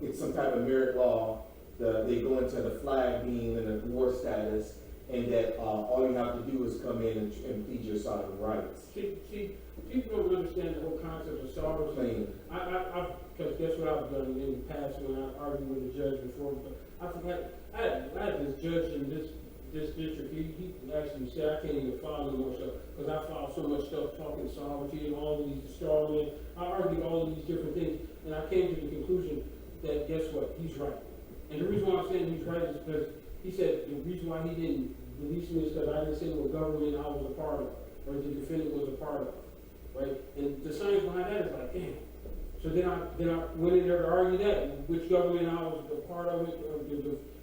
it's some type of merit law. They go into the flag being in a war status, and that all you have to do is come in and plead your sovereign rights. See, people don't understand the whole concept of sovereignty. Because guess what I've done in the past when I argued with a judge before. I forgot, I had this judge in this district, he actually said I can't even file no more stuff, because I filed so much stuff talking sovereignty and all of these straw men. I argued all of these different things, and I came to the conclusion that guess what, he's right. And the reason why I'm saying he's right is because he said the reason why he didn't release me is because I didn't say what government I was a part of, or the defendant was a part of, right? And the science behind that is like, damn. So then I went in there to argue that, which government I was a part of it,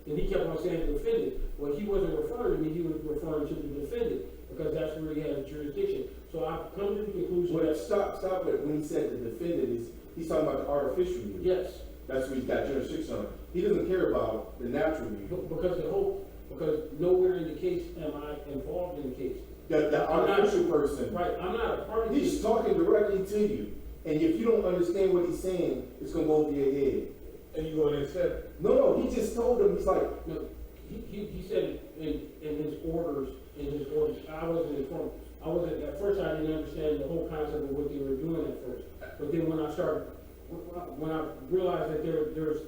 and he kept on saying the defendant. Well, he wasn't referring to me, he was referring to the defendant, because that's where he had jurisdiction. So I've come to the conclusion Well, that... stop it. When he said the defendant, he's talking about the artificial use. Yes. That's what he's got jurisdiction on. He doesn't care about the natural use. Because nowhere in the case am I involved in the case. The artificial person. Right, I'm not a party. He's talking directly to you. And if you don't understand what he's saying, it's going to go over your head. And you going to accept it? No, he just told him, he's like... No, he said in his orders, I wasn't informed. At first I didn't understand the whole concept of what they were doing at first. But then when I realized that there's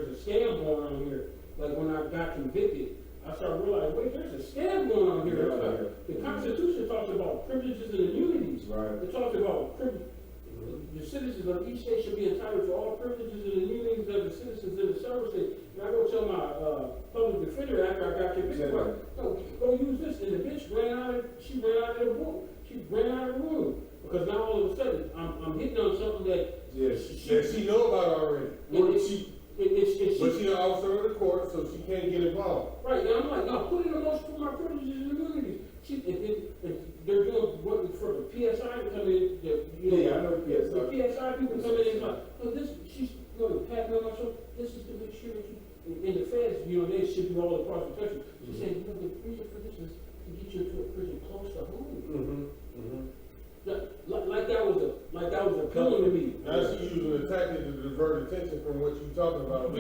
a scam going on here, like when I got convicted, I started realizing, wait, there's a scam going on here. The Constitution talks about privileges and immunities. Right. It talks about the citizens of each state should be entitled to all privileges and immunities of the citizens in the several states. And I go tell my public defender after I got convicted, no, go use this. And the bitch ran out of the room. She ran out of the room. Because now all of a sudden, I'm hitting on something that... she know about already. But she's an officer of the court, so she can't get involved. Right, and I'm like, no, put in a motion for my privileges and immunities. They're doing what for the PSI to come in. I know the PSI. The PSI people come in and like, oh, she's going to pat me on my shoulder. This is to make sure that you, in the feds, they ship you all across the country. She said, the reason for this is to get you to a prison close to home. Like that was appealing to me. Now she's using a tactic to divert attention from what you're talking about.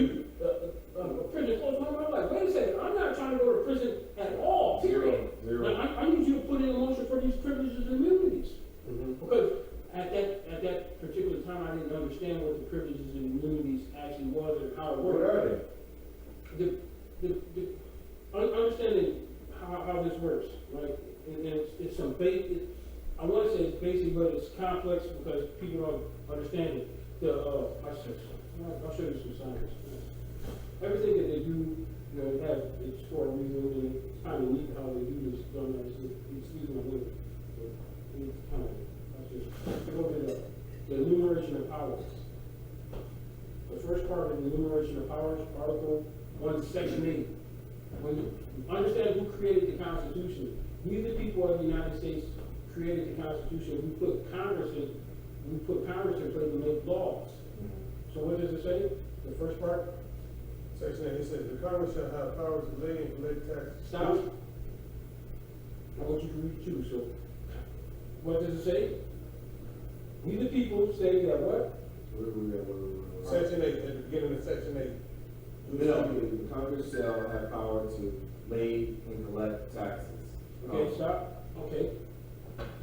Prison close to home. I'm like, wait a second, I'm not trying to go to prison at all, period. Zero. Now, I need you to put in a motion for these privileges and immunities. Because at that particular time, I didn't understand what the privileges and immunities actually was and how it worked. What are they? Understanding how this works, right? And it's some basic. I want to say it's basic, but it's complex because people don't understand it. I'll show you some science. Everything that they do, it's for a reason, and it's kind of neat how they do this. Excuse my language. It's kind of, go to the enumeration of powers. The first part of the enumeration of powers, Article 1, Section 8. When you understand who created the Constitution, we the people of the United States created the Constitution. We put Congress in place to make laws. So what does it say? The first part? Section 8, it says the Congress shall have power to lay and collect taxes. Stop. I want you to read too. So what does it say? We the people say that what? Section 8, at the beginning of Section 8. The Congress shall have power to lay and collect taxes. Okay, stop. Okay.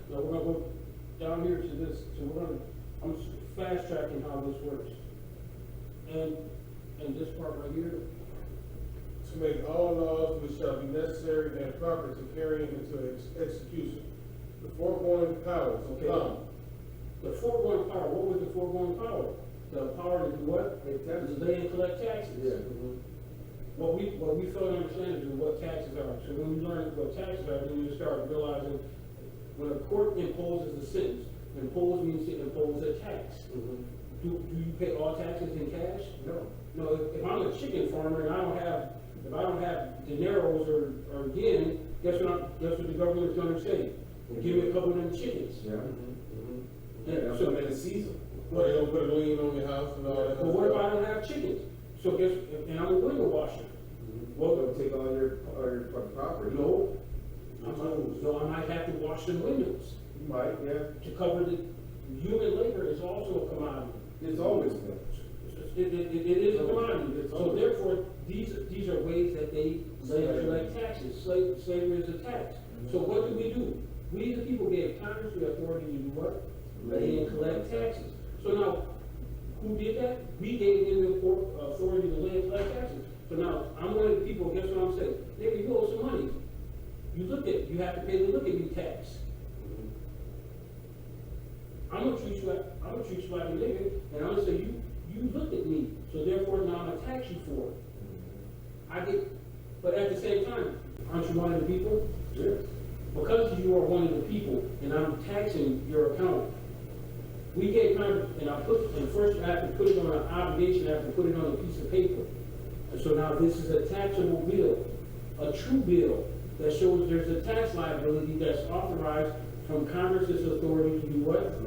Now we're gonna go down here to this. So I'm fast tracking how this works. And this part right here. to make all laws which shall be necessary and proper to carry into execution. The foregoing powers, Okay. come. The foregoing power, what was the foregoing power? The power to do what? To lay and collect taxes. Yeah. What we fail to understand is what taxes are. So when you learn what taxes are, then you start realizing when a court imposes a sentence, impose means to impose a tax. Do you pay all taxes in cash? No. No, if I'm a chicken farmer and if I don't have dineros or yen, guess what the government's gonna say? Give me a couple of them chickens. Yeah. Yeah, So make a season. Well, they don't put a lien on your house and all that. But what if I don't have chickens? So and I'm a window washer. Well, they'll take all your property. No, I might have to wash the windows You might, yeah. to cover the human labor is also a commodity. It's always been. It is a commodity. It's So always- therefore, these are ways that they collect taxes. Slavery is a tax. So what do? We the people gave Congress the authority to do what? Lay and collect taxes. So now, who did that? We gave them the authority to lay and collect taxes. So now, I'm one of the people, guess what I'm saying? Nigga, you owe some money. You have to pay the look-at-me tax. I'm gonna treat you like a nigga, and I'm gonna say, you looked at me, so therefore now I'm gonna tax you for it. But at the same time, aren't you one of the people? Yes. Because you are one of the people, and I'm taxing your account, we gave Congress, and first I have to put it on an obligation, I have to put it on a piece of paper. And so now this is a taxable bill, a true bill, that shows there's a tax liability that's authorized from Congress's authority to do what?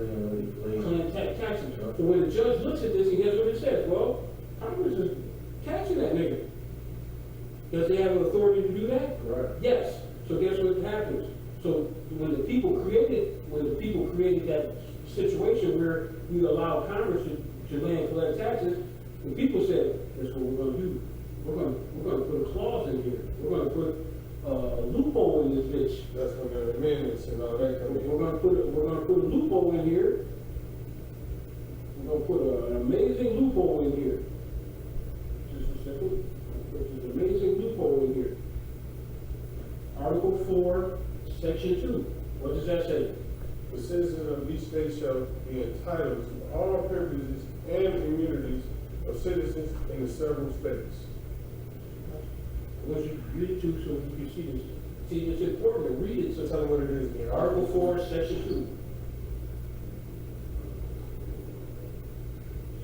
Collect taxes. So when the judge looks at this, he guess what it says? Well, Congress is taxing that nigga. Does they have authority to do that? Right. Yes. So guess what happens? So when the people created that situation where we allow Congress to lay and collect taxes, the people said, that's what we're gonna do. We're gonna put a clause in here. We're gonna put a loophole in this bitch. That's when the amendments and all that come in. We're gonna put a loophole in here. We're gonna put an amazing loophole in here. Just a second. There's an amazing loophole in here. Article 4, Section 2. What does that say? The citizens of each state shall be entitled to all privileges and immunities of citizens in the several states. I want you to read it too so you can see this. See, it's important to read it. So tell them what it is again. Article 4, Section 2.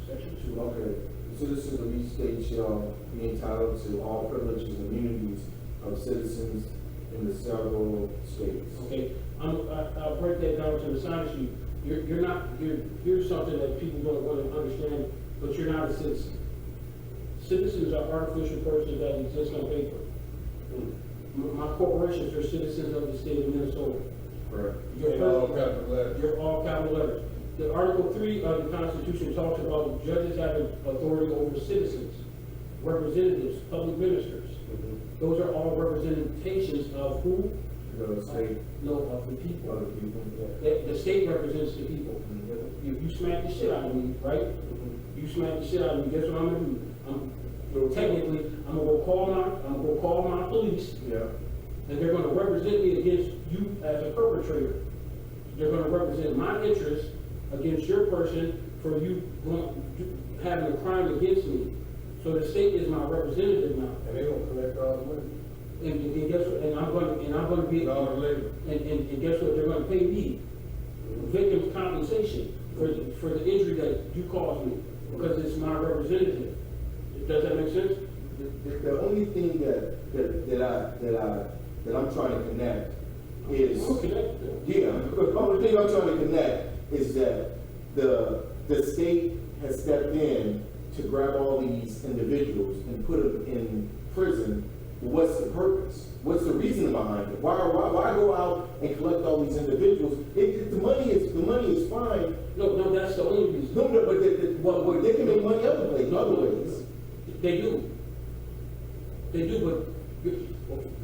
Section 2. Okay, the citizens of each state shall be entitled to all privileges and immunities of citizens in the several states. Okay, I'll break that down to the side sheet. Here's something that people don't want to understand, but you're not a citizen. Citizens are artificial persons that exist on paper. My corporations are citizens of the state of Minnesota. Correct. In all capital letters. You're all capital letters. The Article 3 of the Constitution talks about judges having authority over citizens, representatives, public ministers. Those are all representations of who? The state, No, of the people. other people. The state represents the people. If you smack the shit out of me, right? You smack the shit out of me, guess what I'm gonna do? Technically, I'm gonna go call my police, Yeah. and they're gonna represent me against you as a perpetrator. They're gonna represent my interests against your person for you having a crime against me. So the state is my representative now. And they don't collect all the money. And guess what? And I'm gonna be, And all the labor. and guess what? They're gonna pay me victim's compensation for the injury that you caused me, because it's my representative. Does that make sense? The only thing that I'm trying to connect is, Okay. yeah, the only thing I'm trying to connect is that the state has stepped in to grab all these individuals and put them in prison. What's the purpose? What's the reason behind it? Why go out and collect all these individuals? The money is fine. No, that's the only reason. No, but they can make money other ways. They do, but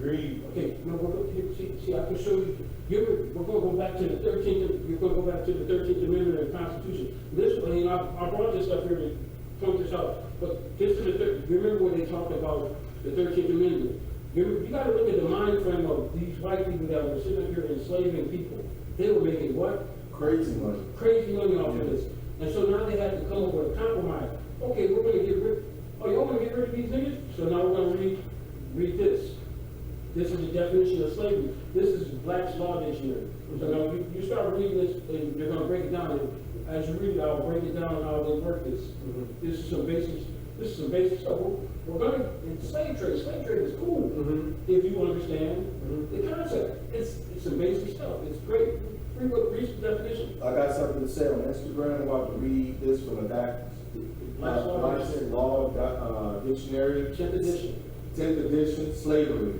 Greed. okay. No, see, I can show you. We're going to go back to the 13th. You're going to go back to the 13th Amendment of the Constitution. This, I mean, I brought this up here to point this out. But just to the remember when they talked about the 13th Amendment. You got to look at the mind frame of these white people that were sitting up here enslaving people. They were making what? Crazy money. Crazy money off of this. And so now they had to come up with a compromise. Okay, we're going to get rid, oh, y'all want to get rid of these niggas? So now we're going to read this. This is the definition of slavery. This is Black's Law Dictionary. So now you start reading this, and they're going to break it down. And as you read it, I'll break it down how they work this. This is some basics. This is some basic stuff. We're going to, it's slave trade. Slave trade is cool if you understand the concept. It's some basic stuff. It's great. Read the definition. I got something to say on Instagram. I'm about to read this from the back. Black's Law Dictionary. 10th edition. 10th edition, slavery.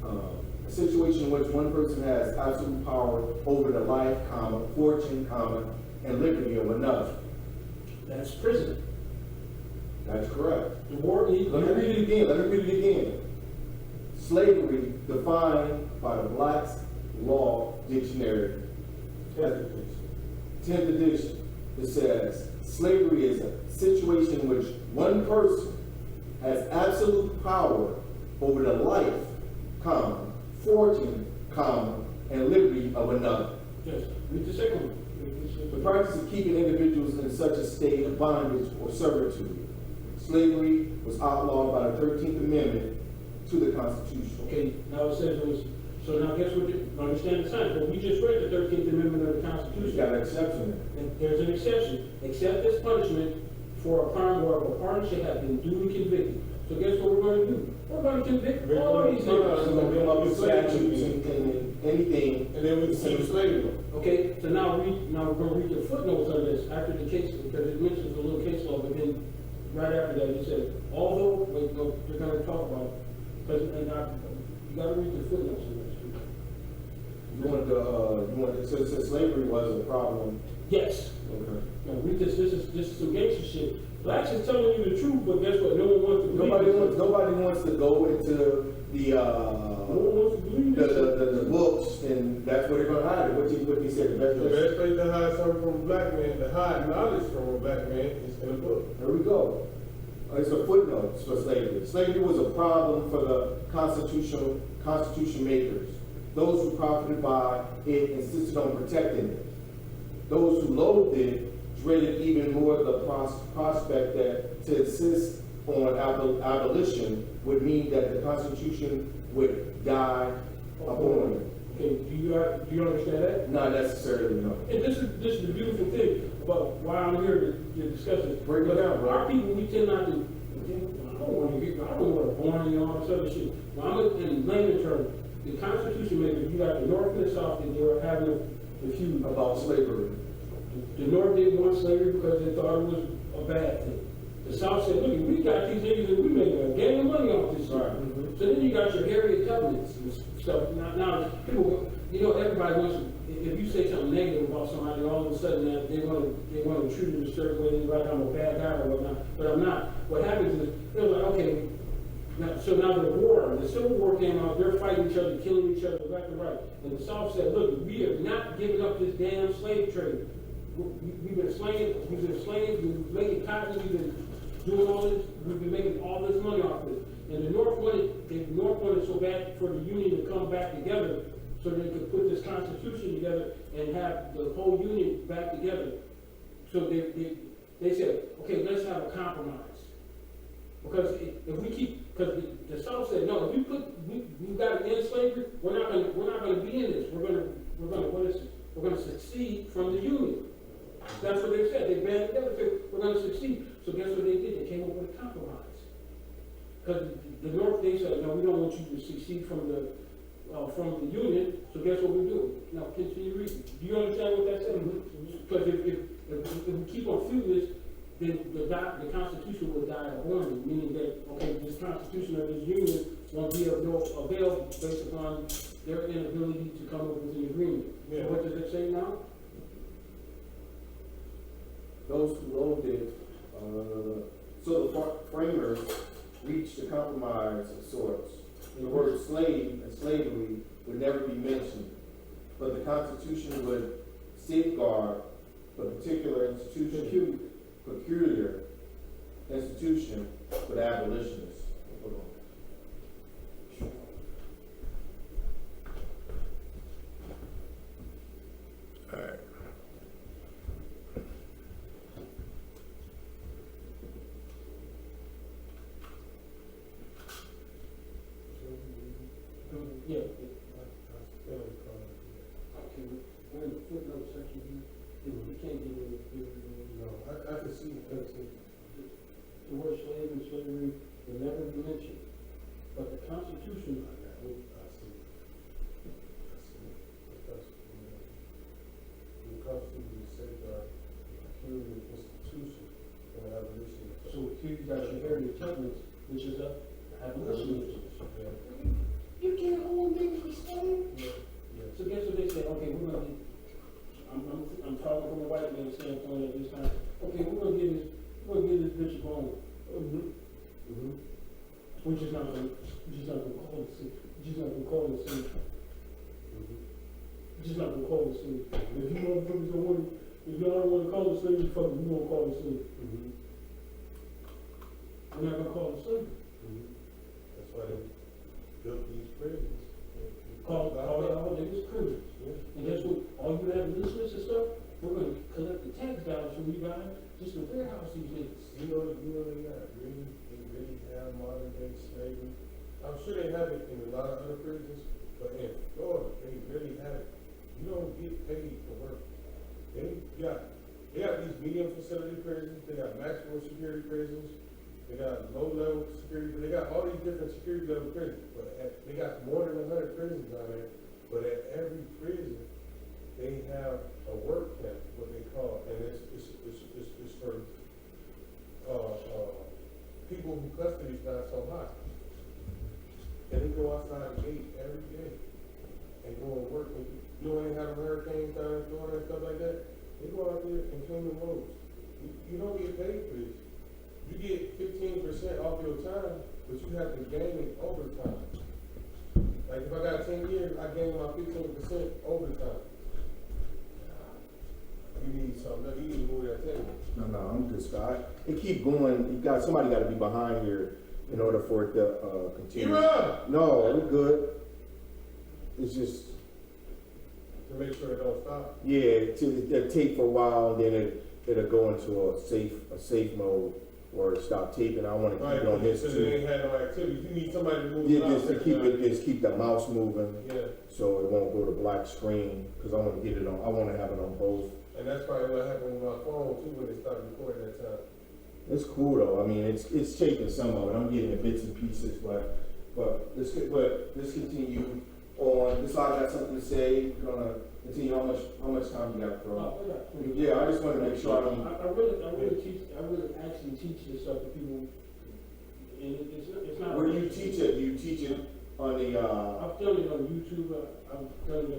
A situation in which one person has absolute power over the life, fortune, and liberty of another. That's prison. That's correct. The war. Let me read it again. Slavery defined by the Black's Law Dictionary. 10th edition. It says, slavery is a situation in which one person has absolute power over the life, fortune, and liberty of another. Yes. Read the second one. The practice of keeping individuals in such a state of bondage or servitude. Slavery was outlawed by the 13th Amendment to the Constitution. Okay, now it says it was, so now guess what, understand the science, but we just read the 13th Amendment of the Constitution. You got an exception there. And there's an exception, except this punishment for a crime where a party should have been duly convicted. So guess what we're going to do? We're going to convict all these niggas. We're going to come up with statutes and anything, And then we see slavery. Okay, so now we're going to read the footnotes on this after the case, because it mentions a little case law, but then right after that, it says, although, they're going to talk about, because, you got to read the footnotes on this. so it says slavery was a problem. Yes. Okay. Now read this is some gangster shit. Blacks is telling you the truth, but guess what? No one wants to believe it. Nobody wants to go into the No one wants to believe it. the books, and that's where they're gonna hide it. What he said, the The best. best place to hide something from a black man, to hide knowledge from a black man, is in a book. There we go. It's a footnote for slavery. Slavery was a problem for the constitution makers. Those who profited by it insisted on protecting it. Those who loathed it dreaded even more the prospect that to insist on abolition would mean that the Constitution would die upon it. Okay, do you understand that? Not necessarily, no. And this is the beautiful thing about why I'm here to discuss this. Break it down, bro. Our people, we tend not to. I don't want to born and all this other shit. Well, I'm in layman terms. The Constitution makers, you got the North and the South, and they were having a feud About slavery. The North didn't want slavery because they thought it was a bad thing. The South said, look, we got these niggas and we make a gang of money off this shit. Right. So then you got your Harriet Tubmans and stuff. Now people, everybody wants to, if you say something negative about somebody, all of a sudden they want to treat it a certain way, like I'm a bad guy or whatnot. But I'm not. What happens is, they're like, okay, so now the Civil War came out, they're fighting each other, killing each other left and right. And the South said, look, we are not giving up this damn slave trade. We've been slaying, we've been making cotton, we've been doing all this, we've been making all this money off this. And the North wanted so bad for the Union to come back together so they could put this Constitution together and have the whole Union back together. So they said, okay, let's have a compromise. Because if we keep, because the South said, no, if we've got to end slavery, we're not gonna be in this. We're gonna succeed from the Union. That's what they said. They banded together, said, we're going to succeed. So guess what they did? They came up with a compromise. Because the North, they said, no, we don't want you to succeed from the Union. So guess what we do? Now continue reading. Do you understand what that said? Because if we keep on feuding this, then the Constitution will die a horn, meaning that, okay, this Constitution of this Union won't be of no avail based upon their inability to come up with an agreement. Yeah. So what does it say now? Those who loathed it, so the framers reached a compromise of sorts. The word slave and slavery would never be mentioned, but the Constitution would safeguard the peculiar institution with abolitionists. put on. All right. Yeah. Okay, we're in the footnote section here. We can't get rid of it. No, I can see it, The word slave and slavery will never be mentioned, but the Constitution. I see. The Constitution safeguard human institution and abolition. So here you got your very templates, which is a abolitionist. You can't hold niggas for slave. So guess what they say? Okay, we're gonna. I'm talking from the white man's standpoint at this time. Okay, we're gonna give this bitch a bone. We're just not gonna call it slave. Just not gonna call it slave. Just not gonna call it slave. If you motherfuckers don't want it, if y'all don't want to call it slave, you fucking won't call it slave. We're not gonna call it slave. That's why they built these prisons. Call y'all niggas criminals. And guess what? All you have listeners and stuff, we're gonna collect the tax dollars from you guys just to warehouse these niggas. You know they really have modern day slavery. I'm sure they have it in a lot of other prisons, but in Florida, they really have it. You don't get paid for work. They got these medium facility prisons, they got maximum security prisons, they got low level security, they got all these different security level prisons, but they got more than 100 prisons down there, but at every prison, they have a work camp, what they call, and it's for people who custody is not so high. And they go outside the gate every day and go and work. And you know when they have hurricanes down in Florida and stuff like that, they go out there and clean the roads. You don't get paid for this. You get 15% off your time, but you have to gain it overtime. Like if I got 10 years, I gain my 15% overtime. You need something. You need to move that table. No, I'm just, it keep going. Somebody got to be behind here in order for it to continue. No, we're good. It's just to make sure it don't stop. Yeah, it'll tape for a while, and then it'll go into a safe mode or stop taping. I want to keep it on this too. They ain't had no activity. You need somebody to move. Yeah, just keep the mouse moving. Yeah. So it won't go to black screen because I want to get it on. I want to have it on both. And that's probably what happened with my phone too when they started recording that time. It's cool though. I mean, it's taking some of it. I'm getting the bits and pieces, but let's continue on. This I got something to say. We're gonna continue. How much time you got, bro? Yeah, I just want to make sure I don't. I really actually teach this stuff to people. And it's not. Where you teach it? You teach it on the. I've done it on YouTube. I've done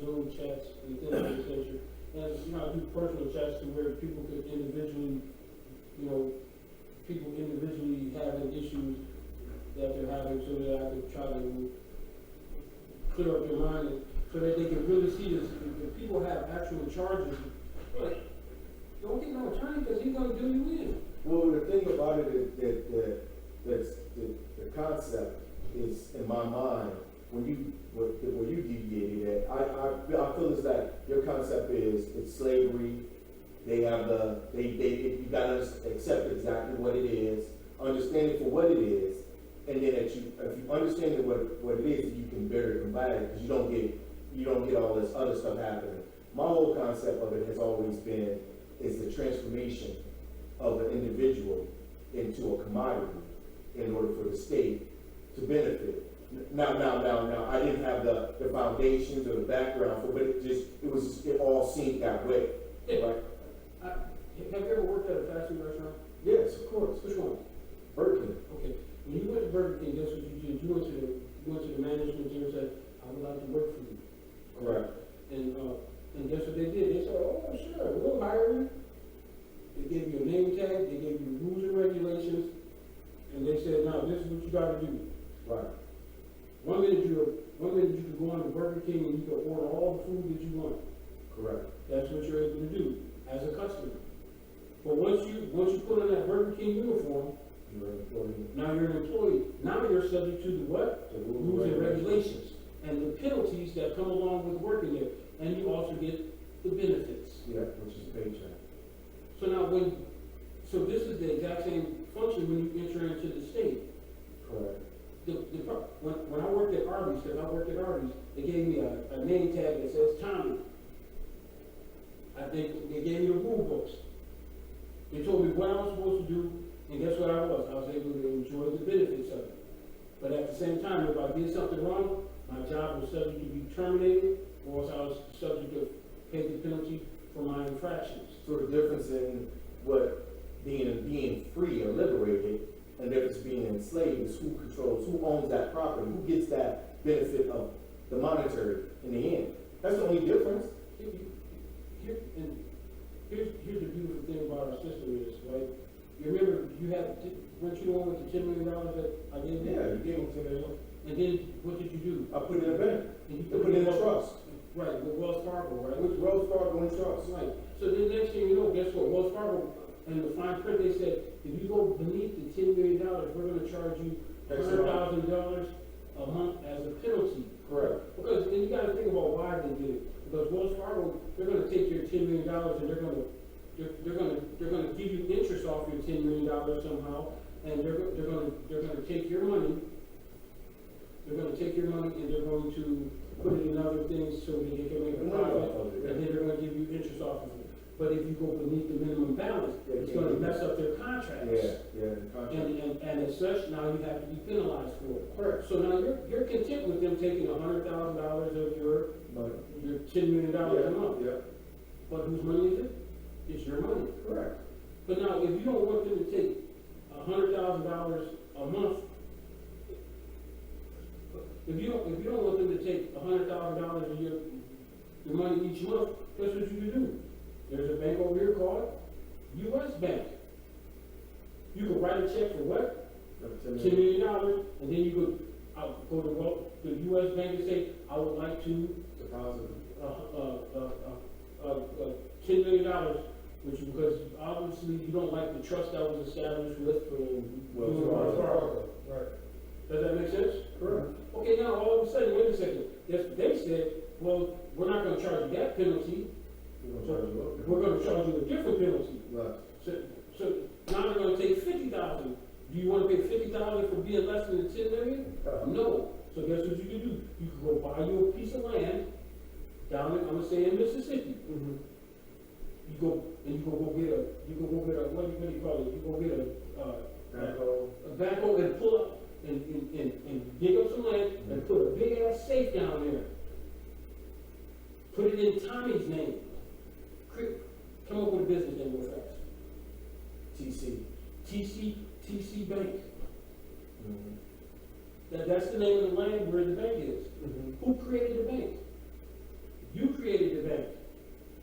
Zoom chats and things of this nature. And I do personal chats to where people could individually, people individually having issues that they're having, so that I could try to clear up their mind, so that they can really see this. If people have actual charges, like, don't get no attorney because he's going to do you in. Well, the thing about it is that the concept is in my mind. When you deviated it, I feel as that your concept is it's slavery. They have you gotta accept exactly what it is, understand it for what it is, and then if you understand it what it is, you can better combat it because you don't get all this other stuff happening. My whole concept of it has always been is the transformation of an individual into a commodity in order for the state to benefit. Now, I didn't have the foundations or the background for, but it all seemed that way. Yeah. Right? Have you ever worked at a fast food restaurant? Yes, of course. Which one? Burger King. Okay. When you went to Burger King, guess what you did? You went to the management team and said, I would like to work for you. Correct. And guess what they did? They said, oh, sure, we'll hire you. They gave you a name tag, they gave you rules and regulations, and they said, now this is what you got to do. Right. One minute you can go on to Burger King and you can order all the food that you want. Correct. That's what you're able to do as a customer. But once you put on that Burger King uniform, You're an employee. Now you're an employee. Now you're subject to the what? The Rules and regulations. And the penalties that come along with working there. And you also get the benefits. Yeah, which is paycheck. So now so this is the exact same function when you enter into the state. Correct. When I worked at Arby's, they gave me a name tag that says Tommie. They gave me the rule books. They told me what I was supposed to do, and guess what I was? I was able to enjoy the benefits of it. But at the same time, if I did something wrong, my job was subject to be terminated, or else I was subject to pay the penalty for my infractions. So the difference in what being free or liberated and the difference being enslaved is who controls, who owns that property, who gets that benefit of the monetary in the end. That's the only difference. Here's the beautiful thing about our system is, right? You remember weren't you the one with the $10 million that I gave you? Yeah, you gave them $10 million. And then what did you do? I put it in a bank. And you I put it in a trust. Right, with Wells Fargo, right? With Wells Fargo and trust. Right. So then next thing you know, guess what? Wells Fargo, in the fine print, they said, if you go beneath the $10 million, we're gonna charge you $100,000 a month as a penalty. Correct. Because, and you gotta think about why they did it. Because Wells Fargo, they're gonna take your $10 million and they're gonna give you interest off your $10 million somehow, and they're gonna take your money. They're gonna take your money and they're going to put it in other things so that they can make a profit, and then they're gonna give you interest off of it. But if you go beneath the minimum balance, it's gonna mess up their contracts. Yeah, the contract. And as such, now you have to be penalized for it. Correct. So now you're content with them taking $100,000 of your $10 million a month. Yeah. But whose money is it? It's your money. Correct. But now, if you don't want them to take $100,000 a month, if you don't want them to take $100,000 of your money each month, that's what you can do. There's a bank over here called U.S. Bank. You could write a check for what? $10 million, and then you could go to the U.S. Bank and say, I would like to Deposit. $10 million, because obviously you don't like the trust that was established with Wells Fargo. Right. Does that make sense? Correct. Okay, now all of a sudden, wait a second. They said, well, we're not going to charge you that penalty. We're going to charge you a different penalty. Right. So now they're going to take $50,000. Do you want to pay $50,000 for being less than the $10 million? No. So guess what you can do? You can go buy you a piece of land down in, I'm gonna say in Mississippi. Mm-hmm. You go get a what do you call it? You go get a backhoe and pull up and dig up some land and put a big ass safe down there. Put it in Tommie's name. Come up with a business name real fast. TC Bank. Mm-hmm. That's the name of the land where the bank is. Mm-hmm. Who created the bank? You created the bank.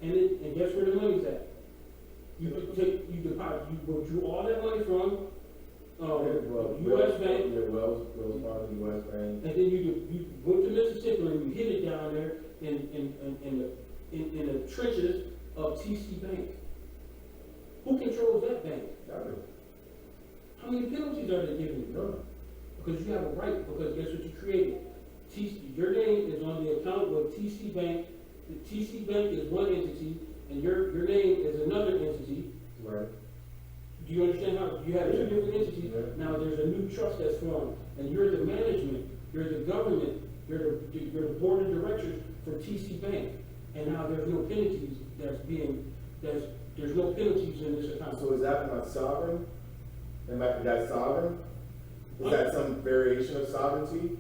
And guess where the money's at? You withdrew all that money from U.S. Bank. Yeah, Wells Fargo, U.S. Bank. And then you went to Mississippi and you hid it down there in the trenches of TC Bank. Who controls that bank? How many penalties are they giving you? None. Because you have a right, because guess what you created? Your name is on the account with TC Bank. The TC Bank is one entity, and your name is another entity. Right. Do you understand how you have two different entities? Yeah. Now there's a new trust that's formed, and you're the management, you're the government, you're the board of directors for TC Bank. And now there's no penalties there's no penalties in this account. So is that not sovereign? Is that sovereign? Is that some variation of sovereignty?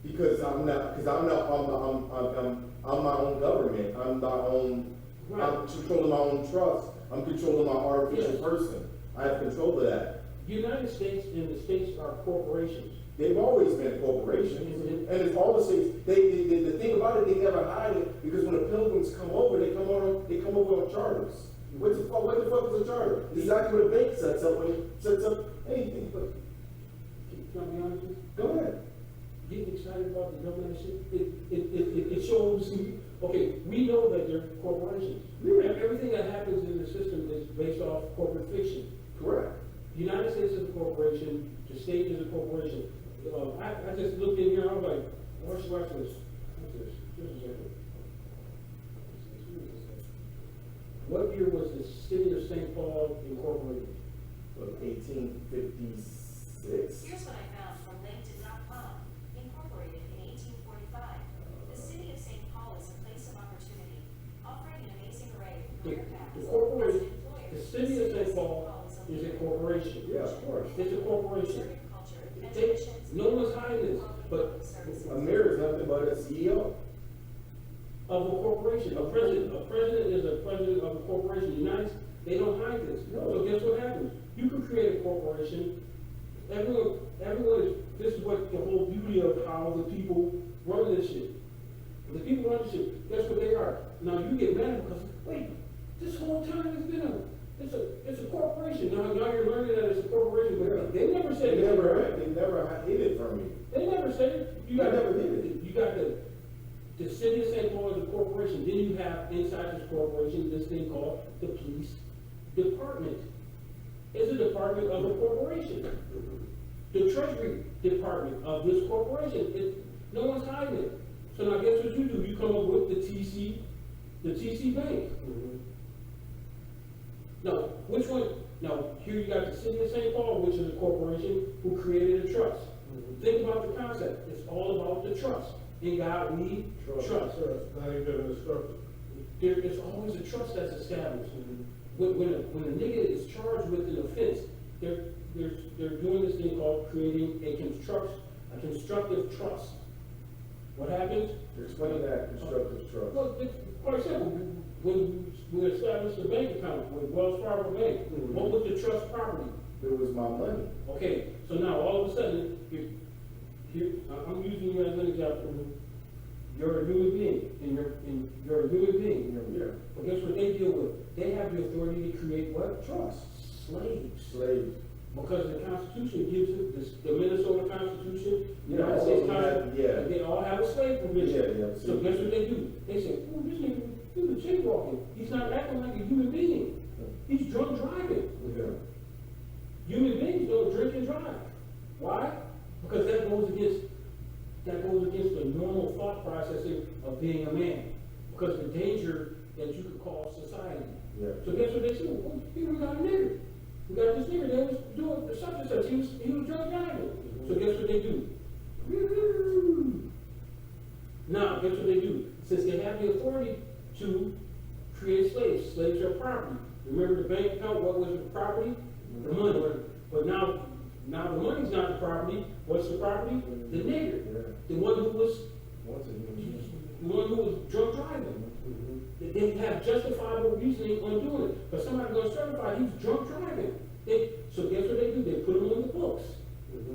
Because I'm my own government. I'm controlling my own trust. I'm controlling my artificial person. I have control of that. The United States and the states are corporations. They've always been corporations. And it's all the states. The thing about it, they never hide it, because when the pilgrims come over, they come over on charters. What the fuck is a charter? It's exactly what a bank sets up when it sets up anything. But can I be honest with you? Go ahead. Getting excited about the government shit, it shows, okay, we know that they're corporations. Yeah. Everything that happens in the system is based off corporate fiction. Correct. the United States is a corporation, the state is a corporation. I just looked in here, I was like, watch this. What's this? Just a second. What year was the city of St. Paul incorporated? 1856. Here's what I found from LinkedIn.com. Incorporated in 1845, the city of St. Paul is a place of opportunity, offering an amazing array of career paths. The corporation, the city of St. Paul is a corporation. Yeah, of course. It's a corporation. Agriculture, They, education, no one's hiding this, but A mayor is nothing but a CEO. of a corporation, a president is a president of a corporation. United, they don't hide this. So guess what happens? You can create a corporation. Everyone is, this is what the whole beauty of how the people run this shit. The people run this shit, guess what they are? Now you get mad because, wait, this whole time it's a corporation. Now you're learning that it's a corporation, but they never said They never hid it from me. They never said it. You got They never did it. You got the city of St. Paul is a corporation. Then you have inside this corporation this thing called the police department. It's a department of a corporation. The treasury department of this corporation. No one's hiding it. So now guess what you do? You come up with the TC Bank. Now, which one? Now, here you got the city of St. Paul, which is a corporation who created a trust. Think about the concept. It's all about the trust. In God we trust. Not even a structure. There's always a trust that's established. When a nigga is charged with an offense, they're doing this thing called creating a constructive trust. What happens? Explain that constructive trust. Well, it's quite simple. When we established a bank account with Wells Fargo Bank, what was the trust property? It was my money. Okay, so now all of a sudden, I'm using you as an example. You're a human being, and you're a human being. Yeah. But guess what they deal with? They have the authority to create what? Trust. Slaves. Slaves. Because the Constitution gives it, the Minnesota Constitution, the Yeah, United States Constitution, yeah. they all have a slave provision. Yeah. So guess what they do? They say, oh, this nigga, he's a jaywalking. He's not acting like a human being. He's drunk driving. Yeah. Human beings don't drink and drive. Why? Because that goes against the normal thought processing of being a man. Because the danger that you could cause society. Yeah. So guess what they say? Well, we got a nigger. We got this nigger that was doing the such and such. He was drunk driving. So guess what they do? Now, guess what they do? Since they have the authority to create slaves, slaves are property. Remember the bank account, what was the property? The money. But now the money's not the property. What's the property? The nigger. The one who was drunk driving. They have justifiable reasoning on doing it. But somebody's going to certify he's drunk driving. So guess what they do? They put him on the books.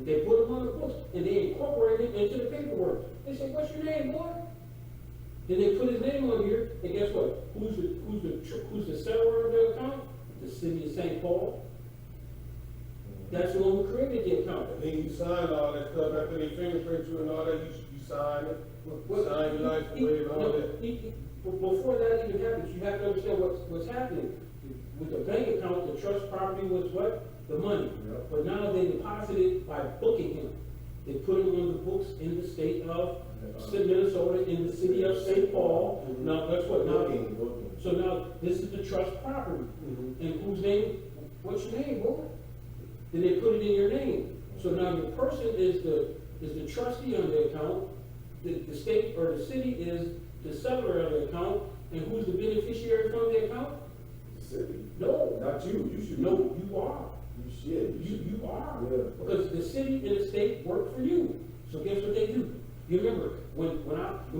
They put him on the books and they incorporate it into the paperwork. They say, what's your name, boy? Then they put his name on here, and guess what? Who's the seller of the account? The city of St. Paul. That's the one who created the account. And then you sign all that stuff after they fingerprint you and all that, you sign it. Sign your life away and all that. Before that even happens, you have to understand what's happening. With the bank account, the trust property was what? The money. Yep. But now they deposit it by booking him. They put him on the books in the state of Minnesota, in the city of St. Paul. Now, that's what now. Booking. So now, this is the trust property. And whose name? What's your name, boy? Then they put it in your name. So now your person is the trustee on the account. The state or the city is the seller of the account. And who's the beneficiary from the account? The city. No. Not you. You should. No, you are. You should. You are. Yeah. Because the city and the state work for you. So guess what they do? You remember, when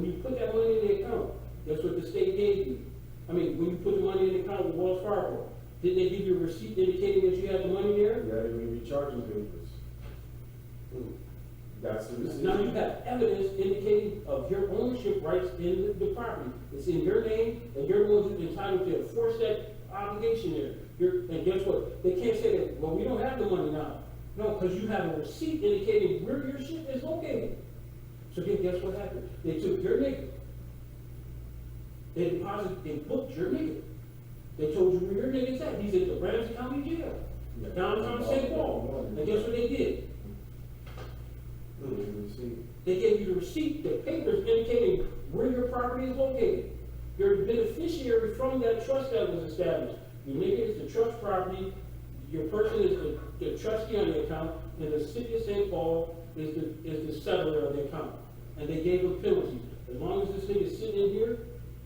you put that money in the account, that's what the state gave you. I mean, when you put the money in the account with Wells Fargo, did they give you a receipt indicating that you had the money there? Yeah, they give you charging papers. That's the receipt. Now you have evidence indicating of your ownership rights in the property. It's in your name, and you're the one who's entitled to enforce that obligation there. And guess what? They can't say that, well, we don't have the money now. No, because you have a receipt indicating where your shit is located. So then guess what happened? They took your nigga. They booked your nigga. They told you where your nigga's at. He's at the Ramsey County Jail. downtown St. Paul. And guess what they did? They gave you the receipt, the papers indicating where your property is located. You're a beneficiary from that trust that was established. Your nigga is the trust property, your person is the trustee on the account, and the city of St. Paul is the settler of the account. And they gave them penalties. As long as this nigga is sitting in here,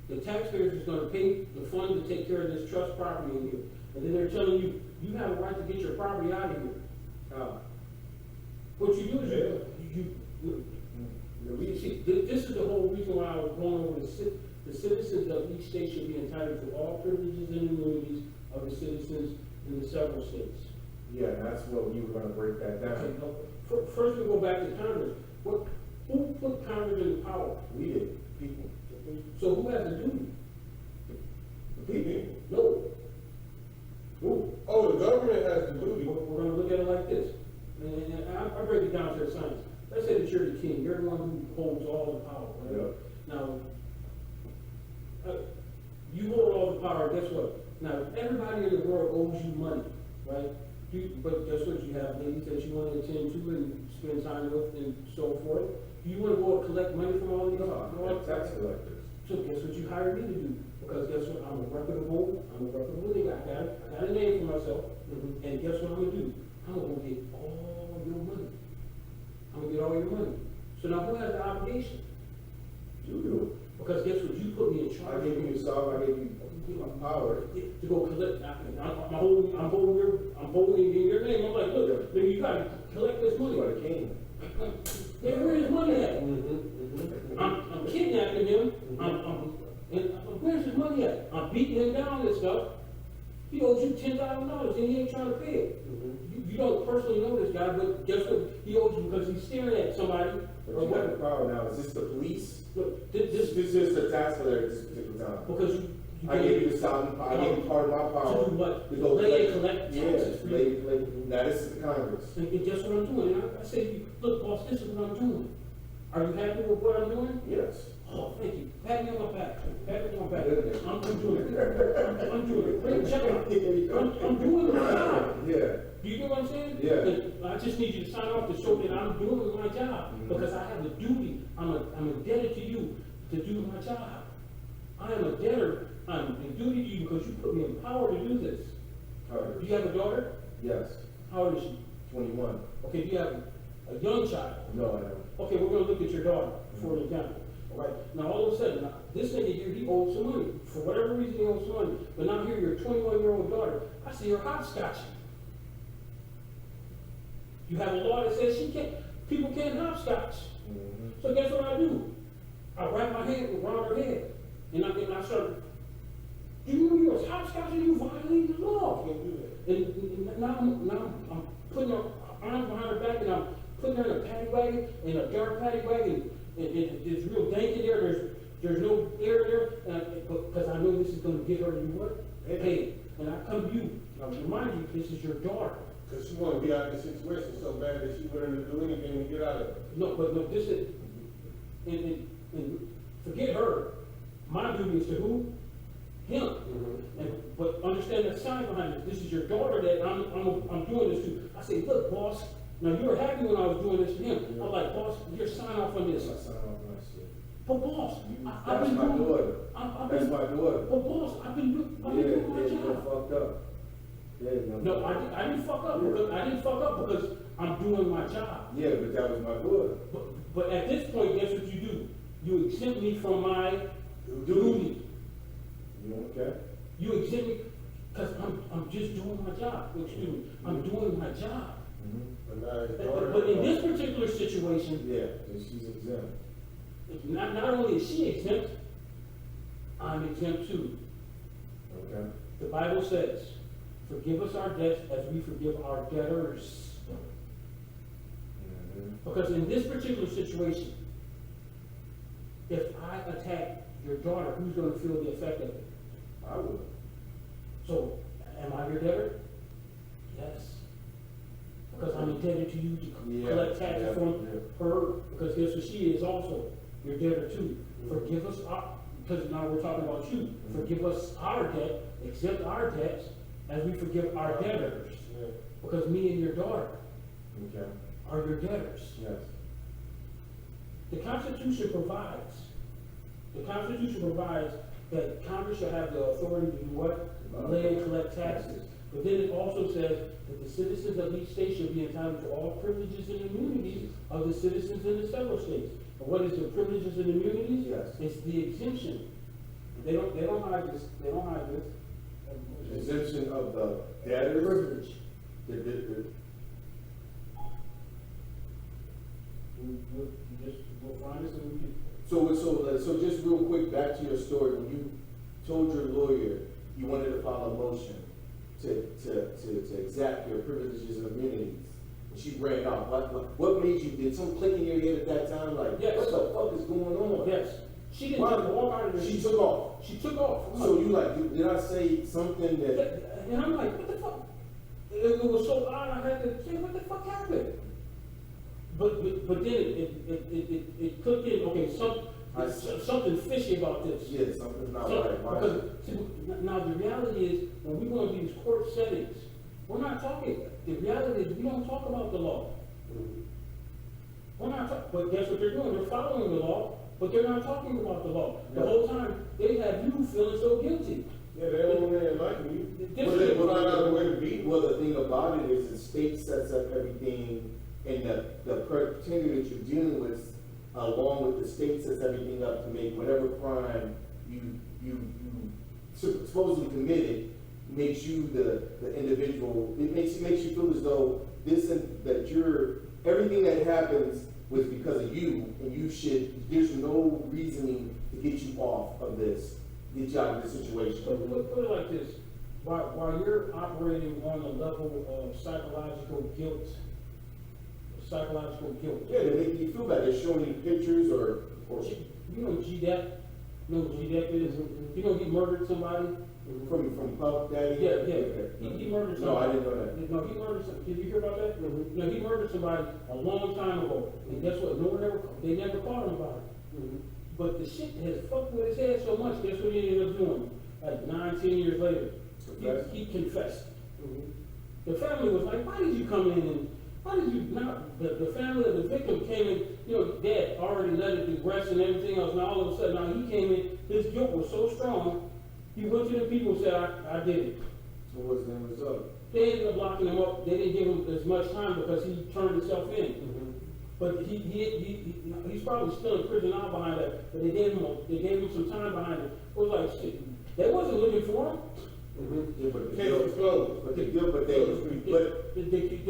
the taxpayers is gonna pay the fund to take care of this trust property in here. And then they're telling you, you have a right to get your property out of here. What you do is you see, this is the whole reason why I was going over the citizens of each state should be entitled to all privileges and immunities of the citizens in the several states. Yeah, that's what we were gonna break that down. Okay, first we go back to Congress. Who put Congress in power? We did, people. So who has the duty? The people. No. Who? Oh, the government has the duty. We're gonna look at it like this. And I break it down to the science. Let's say that you're the king. You're the one who holds all the power, right? Yeah. Now, you hold all the power, guess what? Now, everybody in the world owes you money, right? But guess what? You have ladies that you want to attend to and spend time with and so forth. Do you want to go and collect money from all these? No, tax collectors. So guess what you hired me to do? Because guess what? I'm a reputable nigga. I got a name for myself. And guess what I'm gonna do? I'm gonna go get all your money. I'm gonna get all your money. So now who has the obligation? You do. Because guess what? You put me in charge. I gave you the power. I gave you power. To go collect. I'm holding in your name. I'm like, look, then you gotta collect this money. You are the king. Yeah, where is money at? I'm kidnapping him. Where's his money at? I'm beating him down and stuff. He owes you $10,000 and he ain't trying to pay it. You don't personally know this guy, but guess what? He owes you because he's staring at somebody. But you got the power now. Is this the police? Look, This is the tax collector at this particular time. because you I gave you the sound. I gave you part of my power. to do what? To go Lay and collect Yeah, taxes for you. now this is the Congress. And guess what I'm doing? And I say, look, boss, this is what I'm doing. Are you happy with what I'm doing? Yes. Oh, thank you. Pat me on my back. Pat me on my back. Good. I'm doing it. I'm doing it. Check it out. I'm doing my job. Yeah. Do you get what I'm saying? Yeah. And I just need you to sign off to show that I'm doing my job because I have a duty. I'm indebted to you to do my job. I am a debtor. I'm indebted to you because you put me in power to do this. Do you have a daughter? Yes. How old is she? 21. Okay, do you have a young child? No, I don't. Okay, we're gonna look at your daughter for an example. All right. Now all of a sudden, this nigga here, he owes some money. For whatever reason, he owes some money. But now here, your 21-year-old daughter, I see her hopscotching. You have a law that says people can't hopscotch. So guess what I do? I wrap my hand around her head, and I start. Do you know you was hopscotching? You violating the law. Can't do that. And now I'm putting her arms behind her back, and I'm putting her in a paddy wagon, in a dark paddy wagon. It's real dank in there. There's no air there, because I know this is going to get her to do what? Hey, and I come to you. Now remind you, this is your daughter. Because she want to be out of the situation so bad that she willing to do anything to get out of it. No, but no, this is, and forget her. My duty is to who? Him. But understand the sign behind it. This is your daughter that I'm doing this to. I say, look, boss. Now you were happy when I was doing this to him. I'm like, boss, you're sign off on this. I sign off on that shit. But boss, I've That's been my doing. daughter. I've That's been, my daughter. but boss, I've been doing my You're job. fucked up. Yeah, No, I didn't fuck up because I didn't fuck up because I'm doing my job. Yeah, but that was my daughter. But at this point, guess what you do? You exempt me from my duty. Okay. You exempt me because I'm just doing my job. Excuse me, I'm doing my job. But in this particular situation, yeah, she's exempt. Not only is she exempt, I'm exempt too. Okay. The Bible says, forgive us our debts as we forgive our debtors. Because in this particular situation, if I attack your daughter, who's going to feel the effect of it? I would. So, am I your debtor? Yes. Because I'm indebted to you to collect taxes from her, because guess what she is also? Your debtor too. Forgive us because now we're talking about you. Forgive us our debt, accept our debts, as we forgive our debtors. Yeah. Because me and your daughter Okay. are your debtors. Yes. The Constitution provides that Congress shall have the authority to do what? Lay and collect taxes. But then it also says that the citizens of each state should be entitled to all privileges and immunities of the citizens in the several states. And what is the privileges and immunities? Yes. It's the exemption. They don't hide this. They don't hide this. Exemption of the debtors. Privilege. We'll find this and we can. So just real quick, back to your story, when you told your lawyer you wanted to file a motion to exact your privileges and immunities, and she ran off, what made you, did something click in your head at that time, like, Yes. what the fuck is going on? Yes. She didn't Why? walk out of there. She took off. She took off. So you like, did I say something that, And I'm like, what the fuck? It was so odd, I had to say, what the fuck happened? But then it clicked in, okay, something fishy about this. yeah, something's not right, why? Because, see, now the reality is, when we go into these court settings, we're not talking, the reality is, we don't talk about the law. We're not talking, but guess what they're doing? They're following the law, but they're not talking about the law. The whole time, they have you feeling so guilty. Yeah, they don't really like you. This But is- they find out the way to beat. Well, the thing about it is the state sets up everything, and the pretender that you're dealing with, along with the state sets everything up to make whatever crime you supposedly committed, makes you the individual, it makes you feel as though everything that happens was because of you, and there's no reasoning to get you off of this, get you out of this situation. Put it like this, while you're operating on a level of psychological guilt, Yeah, they make you feel bad, they're showing you pictures or. you know GDEP, you know what GDEP is? You know he murdered somebody? From Puff Daddy? Yeah. Okay. He murdered somebody. No, I didn't know that. No, he murdered somebody. Did you hear about that? No, he murdered somebody a long time ago. And guess what? They never caught him about it. But the shit has fucked with his head so much, guess what he ended up doing? Like 9, 10 years later. He confessed. The family was like, why did you come in and, why did you not, the family of the victim came in, dad already let it digress and everything else, and all of a sudden, now he came in, his guilt was so strong, he went to the people and said, I did it. So what's the end result? They ended up locking him up. They didn't give him as much time because he turned himself in. But he's probably still in prison now behind that. But they gave him some time behind it. It was like shit. They wasn't looking for him. Yeah, but the Case guilt, was closed. but There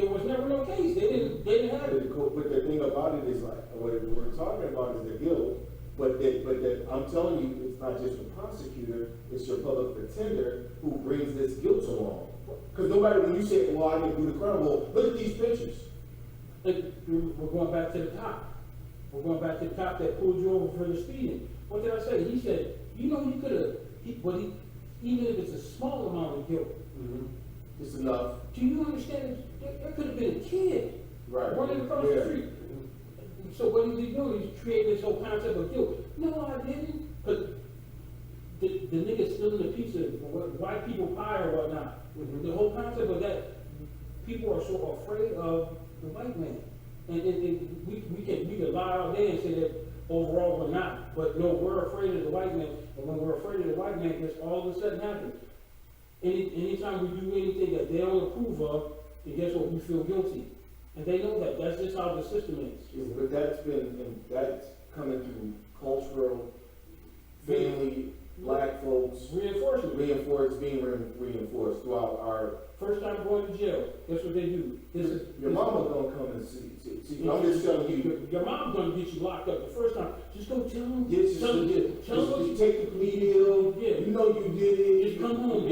was never no case. They didn't have it. but the thing about it is like, what we're talking about is the guilt, but I'm telling you, it's not just the prosecutor, it's your public pretender who brings this guilt along. Because nobody, when you say, well, I didn't do the crime, well, look at these pictures. We're going back to the cop. We're going back to the cop that pulled you over for the speeding. What did I say? He said, you could have, even if it's a small amount of guilt, It's enough. do you understand? There could have been a kid running across the street. So what is he doing? He's creating this whole concept of guilt. No, I didn't. Because the nigga's still in the piece of white people pie or whatnot. The whole concept of that, people are so afraid of the white man. And we can lie all day and say that overall we're not. But no, we're afraid of the white man. And when we're afraid of the white man, this all of a sudden happens. Anytime we do anything that they don't approve of, then guess what? We feel guilty. And they know that. That's just how the system is. But that's coming through cultural, family, black folks, Reinforcement. being reinforced throughout our. First time going to jail, that's what they do. Your mama gonna come and see. I'm just telling you. Your mom's gonna get you locked up the first time. Just go tell them. Yes, tell them you take the plea deal. Yeah. You know you did it. Just come home.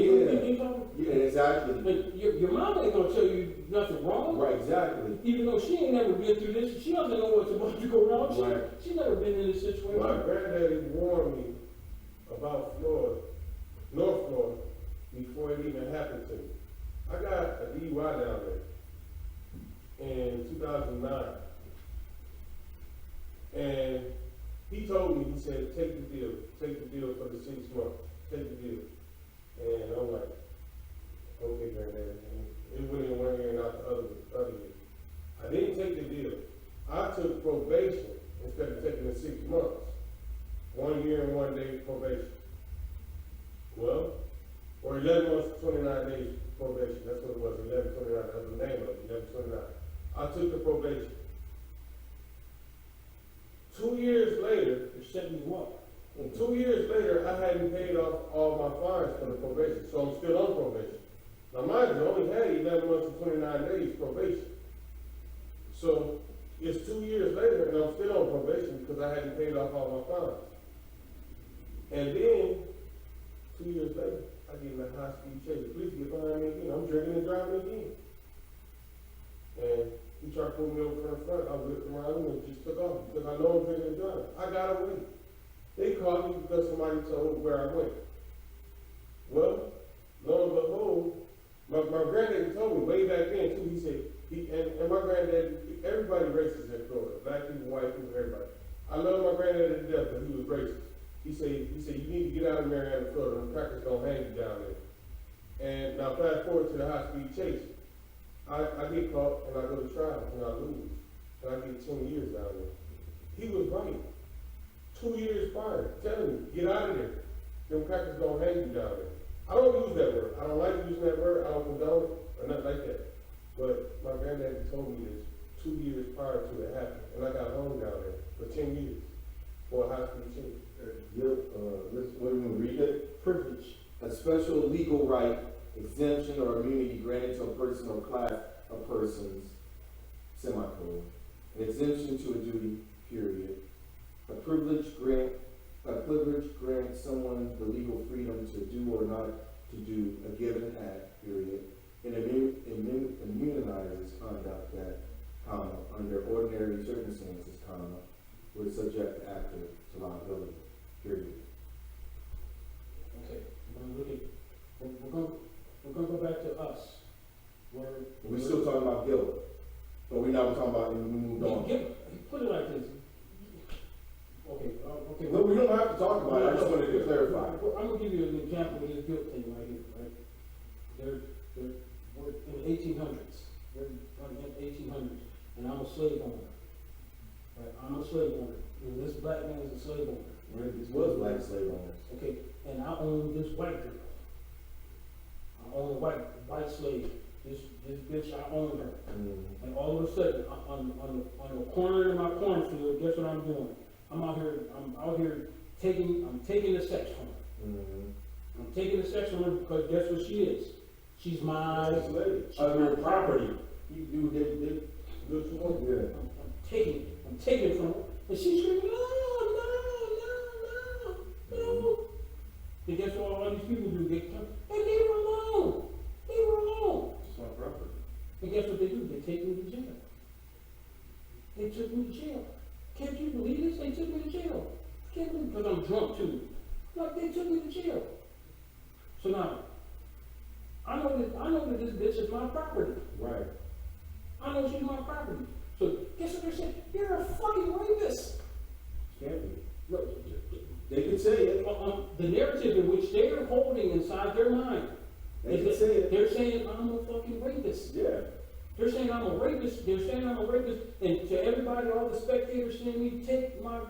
Yeah, exactly. But your mom ain't gonna tell you nothing wrong. Right, exactly. Even though she ain't never been through this, she doesn't know what's about to go wrong. Right. She's never been in this situation. My granddaddy warned me about Florida, North Florida, before it even happened to me. I got a DUI down there in 2009. And he told me, he said, take the deal for the 6 months, take the deal. And I'm like, okay, granddaddy. It went in one year and out the other year. I didn't take the deal. I took probation instead of taking the 6 months. 1 year and 1 day probation. Well, or 11 months, 29 days probation. That's what it was, 1129. That's the name of it, 1129. I took the probation. 2 years later, They're setting you up. and 2 years later, I hadn't paid off all my fines for the probation, so I'm still on probation. Now, mind you, I only had 11 months and 29 days probation. So, it's 2 years later, and I'm still on probation because I hadn't paid off all my fines. And then, 2 years later, I get in a high-speed chase. The police get behind me again. I'm drinking and driving again. And he tried to pull me over from the front. I whipped around him and just took off because I know I'm drinking and driving. I got away. They called me because somebody told me where I went. Well, lo and behold, my granddaddy told me way back then too. He said, and my granddaddy, everybody racist in Florida, black people, white people, everybody. I love my granddaddy to death, but he was racist. He said, you need to get out of Marietta, Florida. Them crackers gonna hang you down there. And now fast forward to the high-speed chase. I get caught and I go to trial and I lose. And I get 10 years down there. He was right. 2 years prior, telling me, get out of there. Them crackers gonna hang you down there. I don't use that word. I don't like using that word. I don't condone it or nothing like that. But my granddaddy told me this 2 years prior to it happening. And I got home down there for 10 years for a high-speed chase. What do you read it? Privilege. A special legal right, exemption or immunity granted to a person or class of persons, semicolon. An exemption to a duty, period. A privilege grants someone the legal freedom to do or not to do a given act, period. And immunizes conduct that, comma, under ordinary circumstances, comma, would subject the actor to liability, period. Okay, we're gonna go back to us. We're still talking about guilt, but we're not talking about, we moved on. Put it like this. Okay, okay. But we don't have to talk about it, I just wanted to clarify. I'm gonna give you an example of this guilt thing right here, right? We're in the 1800s. We're in the 1800s, and I'm a slave owner. Right? I'm a slave owner, and this black man is a slave owner. This was black slave owners. Okay, and I own this white girl. I own a white slave. This bitch, I own her. Mm-hmm. And all of a sudden, on the corner of my cornfield, guess what I'm doing? I'm out here taking the sex from her. Mm-hmm. I'm taking the sex from her because guess what she is? She's my property. You do what you want. Yeah. I'm taking it from her. And she's screaming, no. And guess what all these people do? They come, hey, leave her alone. Leave her alone. It's my property. And guess what they do? They take me to jail. They took me to jail. Can't you believe this? They took me to jail. Can't believe because I'm drunk too. Like they took me to jail. So now, I know that this bitch is my property. Right. I know she's my property. So guess what they're saying? You're a fucking rapist. Can't be. Look, They can say it. the narrative in which they are holding inside their mind They can say it. they're saying I'm a fucking rapist. Yeah. They're saying I'm a rapist. They're saying I'm a rapist. And to everybody, all the spectators seeing me take my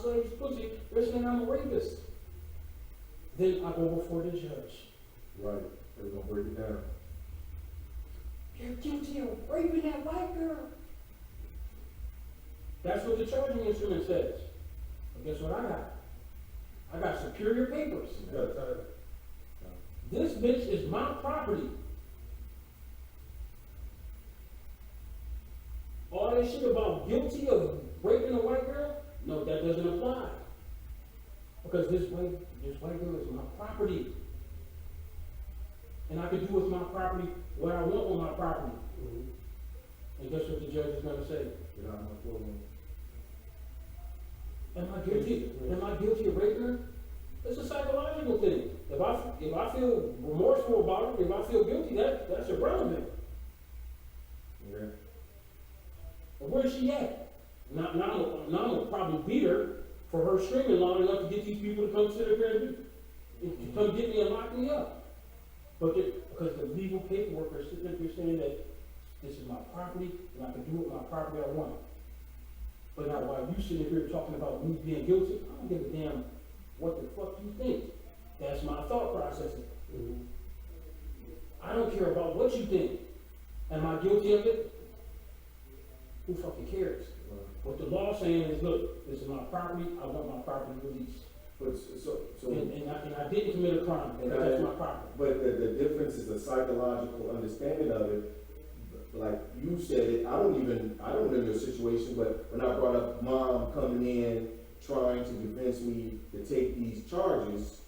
slave's pussy, they're saying I'm a rapist. Then I go before the judge. Right. They're gonna break it down. You're guilty of raping that white girl. That's what the charging instrument says. But guess what I got? I got superior papers. You got time. This bitch is my property. All that shit about guilty of raping a white girl, no, that doesn't apply. Because this white girl is my property. And I can do with my property what I want with my property. Mm-hmm. And guess what the judge is going to say? Get out of my courtroom. Am I guilty? Am I guilty of raping her? It's a psychological thing. If I feel remorseful about it, if I feel guilty, that's irrelevant. Yeah. But where's she at? Now I'm gonna probably beat her for her screaming long enough to get these people to come sit up here and come get me and lock me up. But because the legal paperwork are sitting up here saying that this is my property, and I can do with my property I want. But now while you sitting here talking about me being guilty, I don't give a damn what the fuck you think. That's my thought processing. I don't care about what you think. Am I guilty of it? Who fucking cares? What the law saying is, look, this is my property, I want my property released. But And I didn't commit a crime, and that's my property. But the difference is a psychological understanding of it. Like you said it, I don't know your situation, but when I brought up mom coming in, trying to convince me to take these charges,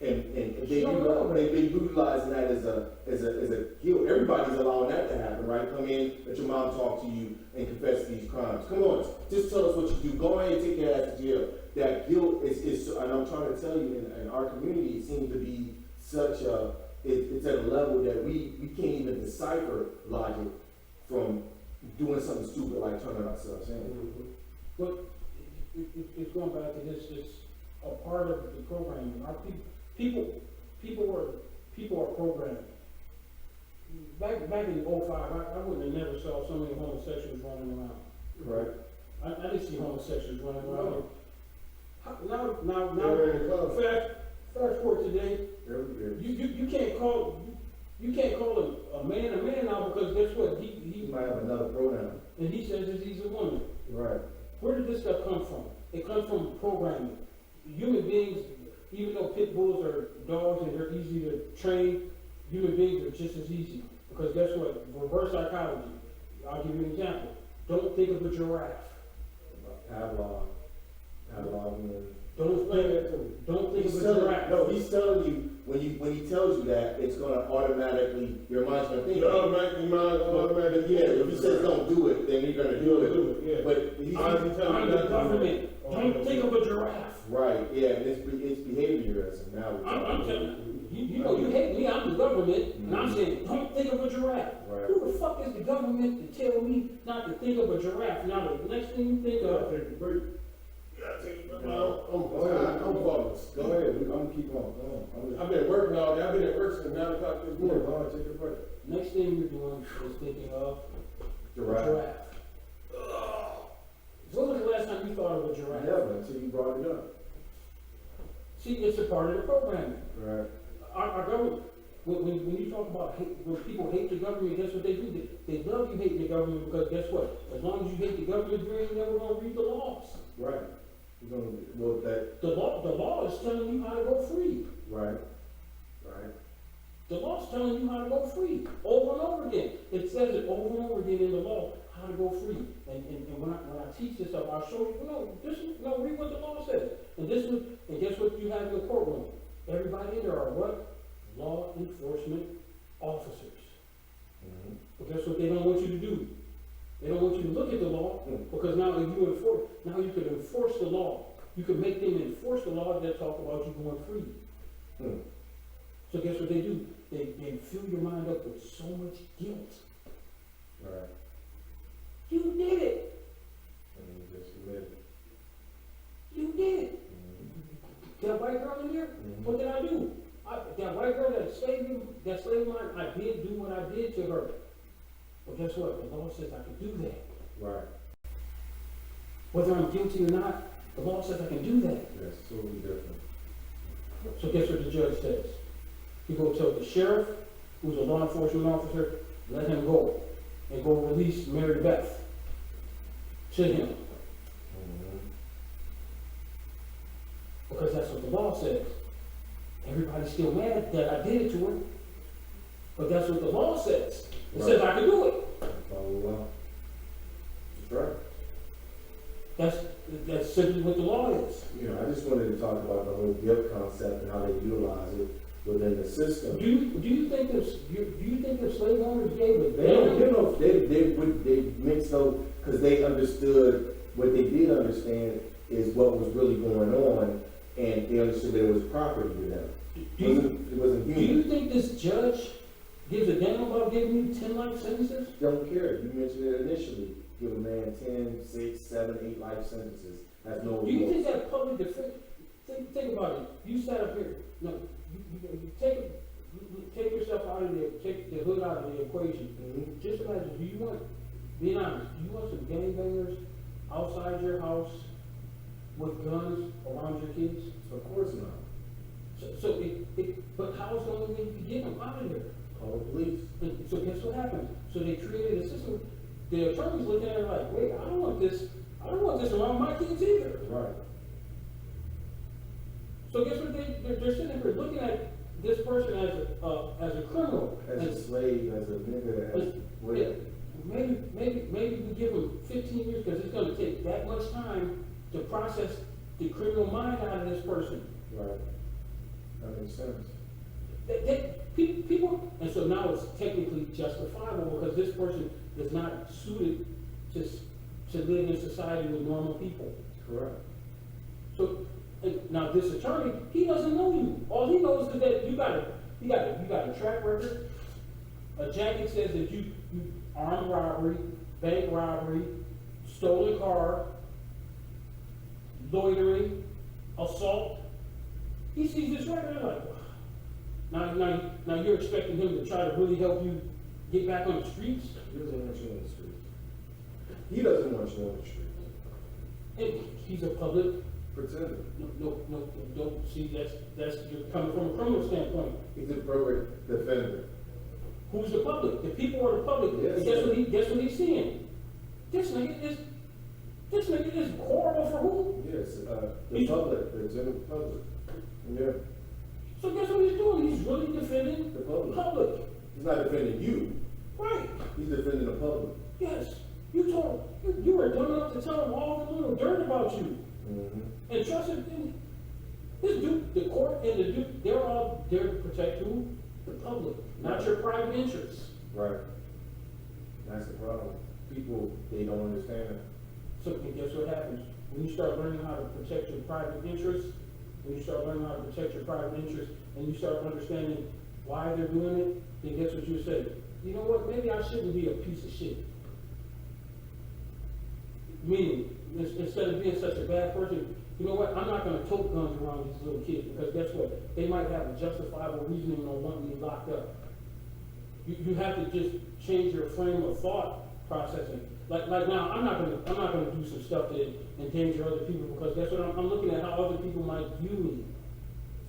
and they utilizing that as a guilt. Everybody's allowing that to happen, right? Come in, let your mom talk to you and confess these crimes. Come on, just tell us what you do. Go ahead and take your ass to jail. That guilt is and I'm trying to tell you, in our community, it seems to be such a, it's at a level that we can't even decipher logic from doing something stupid like turning ourselves in. But it's going back to this, it's a part of the programming. Our people are programming. Back in 05, I wouldn't have never saw so many homosexuals running around. Right. I didn't see homosexuals running around. Now, They're in the club. fast forward today, you can't call a man now because guess what? He might have another pronoun. And he says that he's a woman. Right. Where did this stuff come from? It comes from programming. Human beings, even though pit bulls are dogs and they're easy to train, human beings are just as easy. Because guess what? Reverse psychology. I'll give you an example. Don't think of a giraffe. Pavlov. Don't explain that to me. Don't think of a giraffe. No, he's telling you when he tells you that, it's gonna automatically, your mind's gonna think. Automatically, Yeah, if he says don't do it, then you're gonna do it. Yeah. But he's I'm the government. Don't think of a giraffe. right. Yeah, it's behaviorism now. I'm telling you, you know, you hate me, I'm the government, and I'm saying, don't think of a giraffe. Right. Who the fuck is the government to tell me not to think of a giraffe? Now, the next thing you think of, I'm faultless. Go ahead. I'm gonna keep on. Go on. I've been working all day. I've been at work since 9 o'clock this morning. Go on, take a break. next thing you're doing is thinking of a Giraffe. giraffe. When was the last time you thought of a giraffe? Never until you brought it up. See, it's a part of the programming. Right. Our government, when you talk about hate, when people hate the government, guess what they do? They love you hating the government because guess what? As long as you hate the government, you ain't never gonna read the laws. Right. You're gonna, well, that, The law is telling you how to go free. right. Right. The law's telling you how to go free over and over again. It says it over and over again in the law how to go free. And when I teach this stuff, I'll show you. Read what the law says. And guess what you have in the courtroom? Everybody in there are what? Law enforcement officers. Mm-hmm. But guess what they don't want you to do? They don't want you to look at the law because now if you you can enforce the law. You can make them enforce the law that talk about you going free. Hmm. So guess what they do? They fill your mind up with so much guilt. Right. You did it. And you just admit it. You did it. Mm-hmm. That white girl in there, what did I do? That white girl that slaved mine, I did do what I did to her. But guess what? The law says I can do that. Right. Whether I'm guilty or not, the law says I can do that. That's totally different. So guess what the judge says? He go tell the sheriff, who's a law enforcement officer, let him go. And go release Mary Beth to him. Mm-hmm. Because that's what the law says. Everybody's still mad that I did it to her. But that's what the law says. It says I can do it. Well, that's right. That's simply what the law is. You know, I just wanted to talk about the whole guilt concept and how they utilize it within the system. Do you think the slave owners gave a They don't, damn? you know, they mixed up because they understood what they did understand is what was really going on, and they understood that it was property to them. It wasn't Do human. you think this judge gives a damn about giving you 10 life sentences? Don't care. You mentioned it initially. Give a man 10, 6, 7, 8 life sentences. That's no. Do you think that public defense? Think about it. You sat up here. No, you take take yourself out of the, take the hood out of the equation. Just imagine, being honest, do you want some gangbangers outside your house with guns around your kids? Of course not. But how's the only way you can get them out of there? Call the police. And so guess what happened? So they created a system. The attorneys looking at it like, wait, I don't want this around my kids either. Right. So guess what they're sitting there looking at this person as a criminal. As a slave, as a nigga, as whatever. Maybe we give them 15 years because it's going to take that much time to process the criminal mind out of this person. Right. That makes sense. People, and so now it's technically justifiable because this person is not suited to live in society with normal people. Correct. So now this attorney, he doesn't know you. All he knows is that you got a track record. A jacket says that you armed robbery, bank robbery, stolen car, loitering, assault. He sees this record and like, now you're expecting him to try to really help you get back on the streets? He doesn't want you on the streets. He doesn't want you on the streets. And he's a public Pretender. No. See, that's you're coming from a criminal standpoint. He's a public defender. Who's the public? The people are the public. Yes, And guess what he's seeing? This nigga is horrible for who? Yes, the public, the general public. Yeah. So guess what he's doing? He's really defending The public. He's not defending you. Right. He's defending the public. Yes. You were dumb enough to tell him all the little dirt about you. Mm-hmm. And trust him, this dude, the court and the dude, they're all there to protect who? The public, not your private interests. Right. That's the problem. People, they don't understand. So and guess what happens? When you start learning how to protect your private interests, and you start understanding why they're doing it, then guess what you say? You know what, maybe I shouldn't be a piece of shit. Meaning, instead of being such a bad person, you know what, I'm not gonna tote guns around these little kids, because guess what? They might have a justifiable reasoning on wanting me locked up. You have to just change your frame of thought processing. Like now, I'm not gonna do some stuff to endanger other people, because guess what? I'm looking at how other people might view me.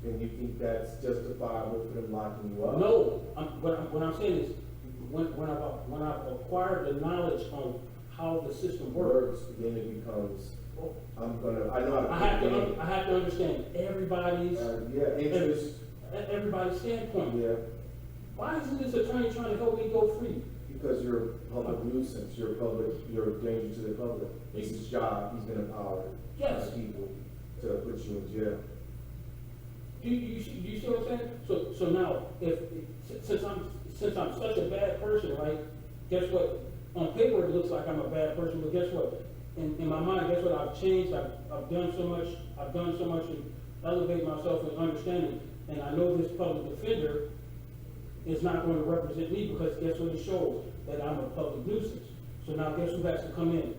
And you think that's justifiable for them locking you up? No, what I'm saying is, when I've acquired the knowledge on how the system works, Then it becomes, I know how to. I have to understand everybody's interest. everybody's standpoint. Yeah. Why isn't this attorney trying to help me go free? Because you're a public nuisance, you're a danger to the public. It's his job, he's been empowered by people to put you in jail. Do you see what I'm saying? So now, since I'm such a bad person, right? Guess what? On paper, it looks like I'm a bad person, but guess what? In my mind, guess what? I've changed. I've done so much. I've done so much to elevate myself in understanding. And I know this public defender is not going to represent me, because guess what? It shows that I'm a public nuisance. So now, guess who has to come in?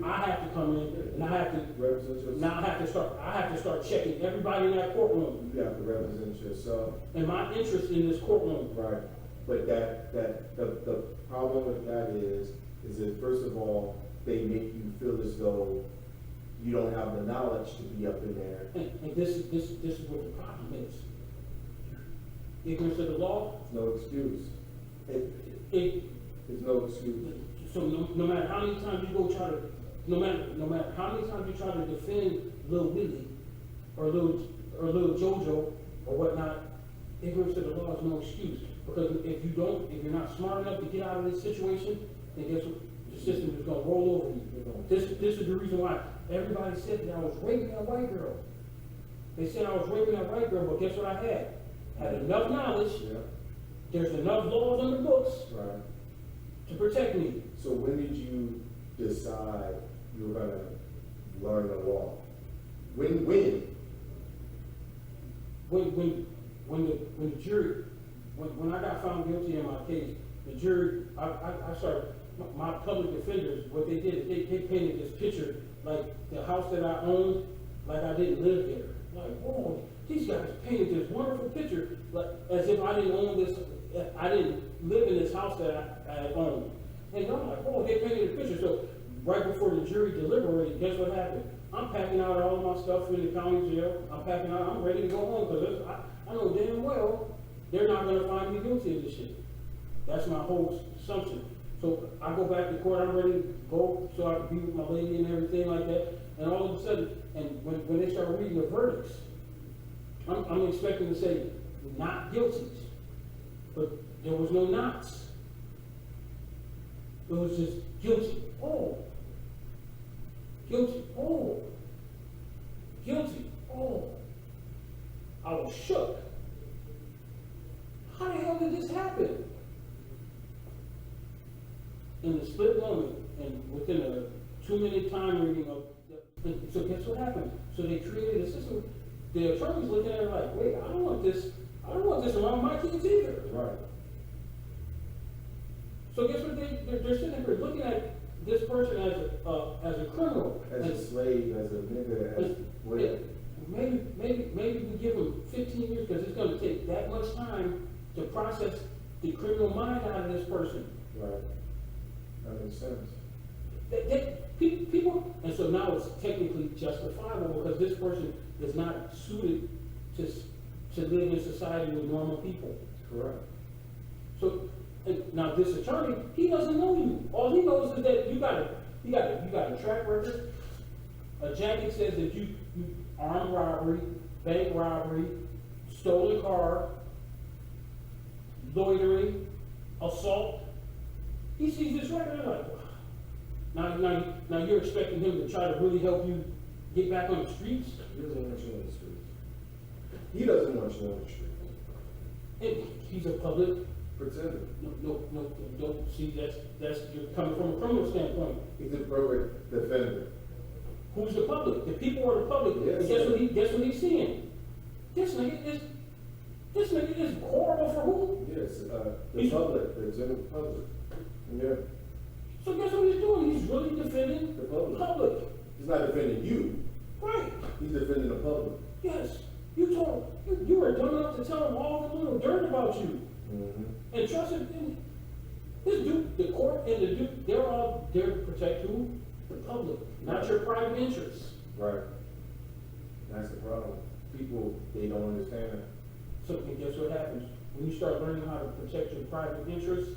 I have to come in, and I have to represent yourself. Now I have to start checking everybody in that courtroom. You have to represent yourself. And my interest in this courtroom. Right. But the problem with that is that first of all, they make you feel as though you don't have the knowledge to be up in there. And this is what the problem is. Ignorance of the law. No excuse. There's no excuse. So no matter how many times you go try to, no matter how many times you try to defend Lil Willie or Lil Jojo or whatnot, ignorance of the law is no excuse. Because if you're not smart enough to get out of this situation, then guess what? The system is gonna roll over you. This is the reason why everybody said that I was raping that white girl. They said I was raping that white girl, but guess what I had? I had enough knowledge. Yeah. There's enough laws on the books. Right. To protect me. So when did you decide you were gonna learn the law? When the jury, when I got found guilty in my case, the jury, I started, my public defenders, what they did is they painted this picture, like the house that I owned, like I didn't live there. Like, whoa, these guys painted this wonderful picture, like, as if I didn't own this, I didn't live in this house that I owned. And I'm like, oh, they painted a picture. So right before the jury deliberated, guess what happened? I'm packing out all my stuff in the county jail. I'm packing out, I'm ready to go home, because I know damn well they're not gonna find me guilty of this shit. That's my whole assumption. So I go back to court, I'm ready to go, so I can be with my lady and everything like that. And all of a sudden, and when they start reading the verdicts, I'm expecting to say not guilty, but there was no nots. It was just guilty. Oh, guilty. Oh, guilty. Oh, I was shook. How the hell did this happen? In the split moment, and within a 2-minute time reading of, so guess what happened? So they created a system. The attorney's looking at it like, wait, I don't want this around my kids either. Right. So guess what they're sitting there looking at this person as a criminal. As a slave, as a nigga, as whatever. Maybe we give them 15 years, because it's gonna take that much time to process the criminal mind out of this person. Right. That makes sense. People, and so now it's technically justifiable, because this person is not suited to live in society with normal people. Correct. So now this attorney, he doesn't know you. All he knows is that you got a track record. A jacket says that you armed robbery, bank robbery, stolen car, loitering, assault. He sees this record and like, now you're expecting him to try to really help you get back on the streets? He doesn't want you on the streets. He doesn't want you on the streets. And he's a public Pretender. No, don't see that's you're coming from a criminal standpoint. He's a public defender. Who's the public? The people are the public. Yes, And guess what he's seeing? This nigga is horrible for who? Yes, the public, the general public. Yeah. So guess what he's doing? He's really defending The public. He's not defending you. Right. He's defending the public. Yes. You were dumb enough to tell him all the little dirt about you. Mm-hmm. And trust him, this dude, the court and the dude, they're all there to protect who? The public, not your private interests. Right. That's the problem. People, they don't understand that. So and guess what happens? When you start learning how to protect your private interests,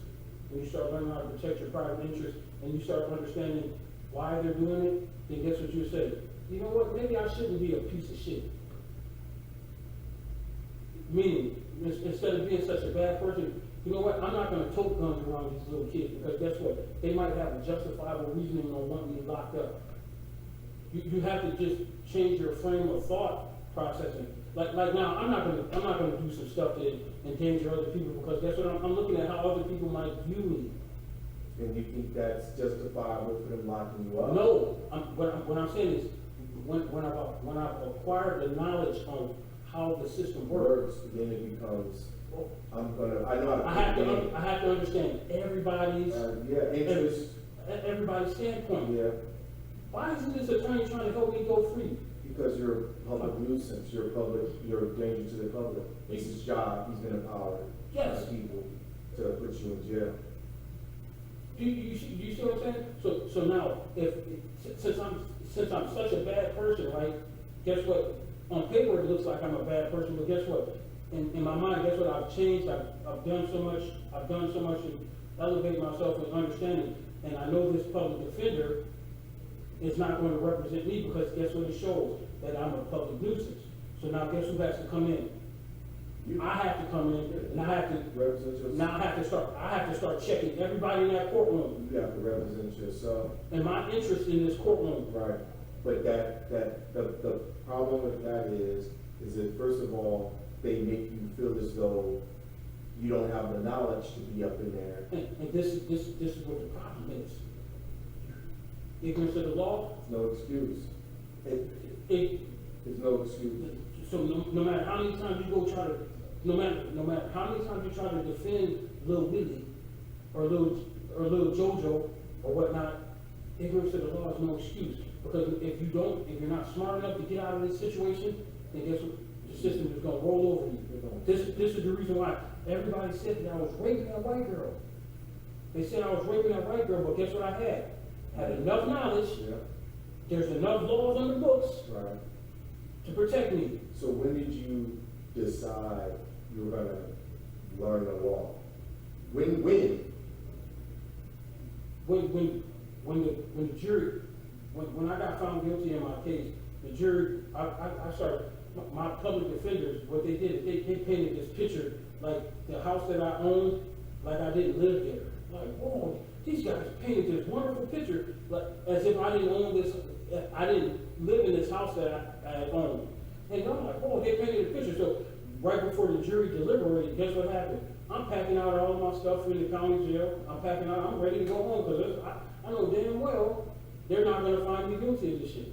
and you start you start understanding why they're doing it, then guess what you say? You know what, maybe I shouldn't be a piece of shit. Meaning, instead of being such a bad person, you know what, I'm not gonna tote guns around these little kids, because guess what? They might have a justifiable reasoning on wanting me locked up. You have to just change your frame of thought processing. Like now, I'm not gonna do some stuff to endanger other people, because guess what? I'm looking at how other people might view me. And you think that's justifiable for them locking you up? No, what I'm saying is, when I've acquired the knowledge on how the system works, Then it becomes, I have to understand everybody's interest. everybody's standpoint. Yeah, Why isn't this attorney trying to help me go free? because you're a public nuisance, you're a danger to the public. It's his job, he's been empowered Yes. by people to put you in jail. Do you see what I'm saying? So now, since I'm such a bad person, right? Guess what? On paper, it looks like I'm a bad person, but guess what? In my mind, guess what? I've changed. I've done so much. I've done so much to elevate myself in understanding. And I know this public defender is not going to represent me, because guess what? It shows that I'm a public nuisance. So now, guess who has to come in? I have to come in, and I have to represent yourself. Now I have to start checking everybody in that courtroom. You have to represent yourself. And my interest in this courtroom. Right. But the problem with that is that first of all, they make you feel as though you don't have the knowledge to be up in there. And this is what the problem is. Ignorance of the law. No excuse. There's no excuse. So no matter how many times you go try to, no matter how many times you try to defend Lil Willie or Lil JoJo or whatnot, ignorance of the law is no excuse. Because if you're not smart enough to get out of this situation, then guess what? The system is gonna roll over you. This is the reason why everybody said that I was raping that white girl. They said I was raping that white girl, but guess what I had? I had enough knowledge. Yeah. There's enough laws on the books Right. to protect me. So when did you decide you were gonna learn the law? When? When the jury, when I got found guilty in my case, the jury, I started, my public defenders, what they did is they painted this picture, like the house that I owned, like I didn't live there. Like, whoa, these guys painted this wonderful picture, like as if I didn't own this, I didn't live in this house that I owned. And I'm like, oh, they painted a picture. So right before the jury deliberated, guess what happened? I'm packing out all my stuff in the county jail. I'm packing out, I'm ready to go home because I know damn well they're not going to find me guilty of this shit.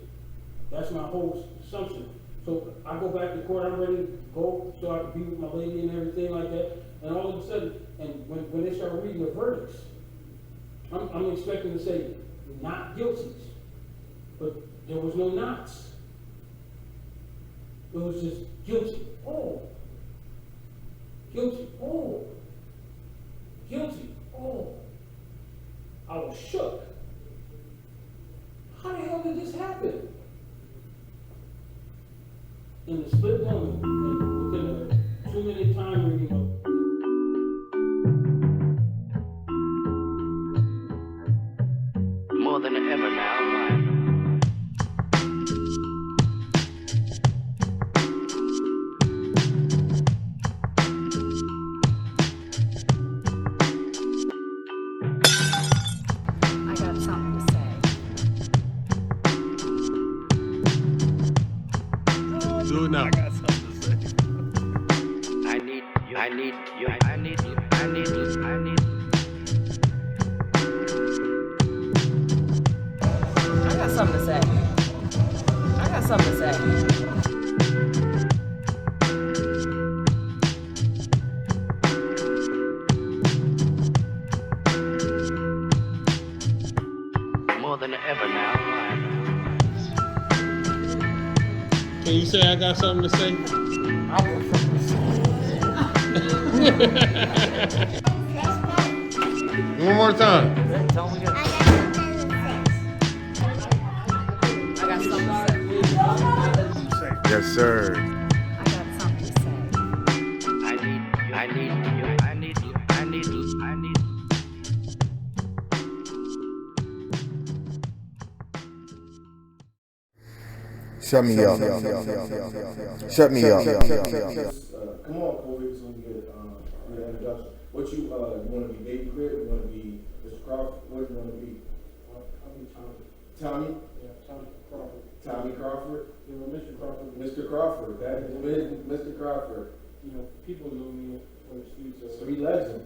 That's my whole assumption. So I go back to court, I'm ready to go so I can be with my lady and everything like that. And all of a sudden, and when they start reading the verdicts, I'm expecting to say not guilty, but there was no nots. It was just guilty. Oh. Guilty. Oh. Guilty. Oh. I was shook. How the hell did this happen? In the split moment, and within a 2-minute time reading of more than ever now. I got something to say. Do it now. I got something to say. I need you. I need you. I need you. I need you. I need you. I got something to say. I got something to say. More than ever now. Can you say I got something to say? One more time. I got something to say. Yes, sir. I got something to say. I need you. I need you. I need you. I need you. I need you. Shut me up. Shut me up. Come on, Crawford, so we get an introduction. What you want to be, Baby Crib? You want to be Mr. Crawford? What do you want to be? I'll be Tommie. Tommy? Yeah, Tommie Crawford. Tommy Crawford? You know, Mr. Crawford. Mr. Crawford. That is Mr. Crawford. You know, people know me on the streets. Street legend.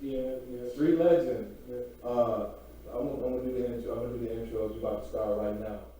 Yes. Yeah. Street legend. Yeah. I'm gonna do the intro. I'm gonna do the intro. It's about to start right now.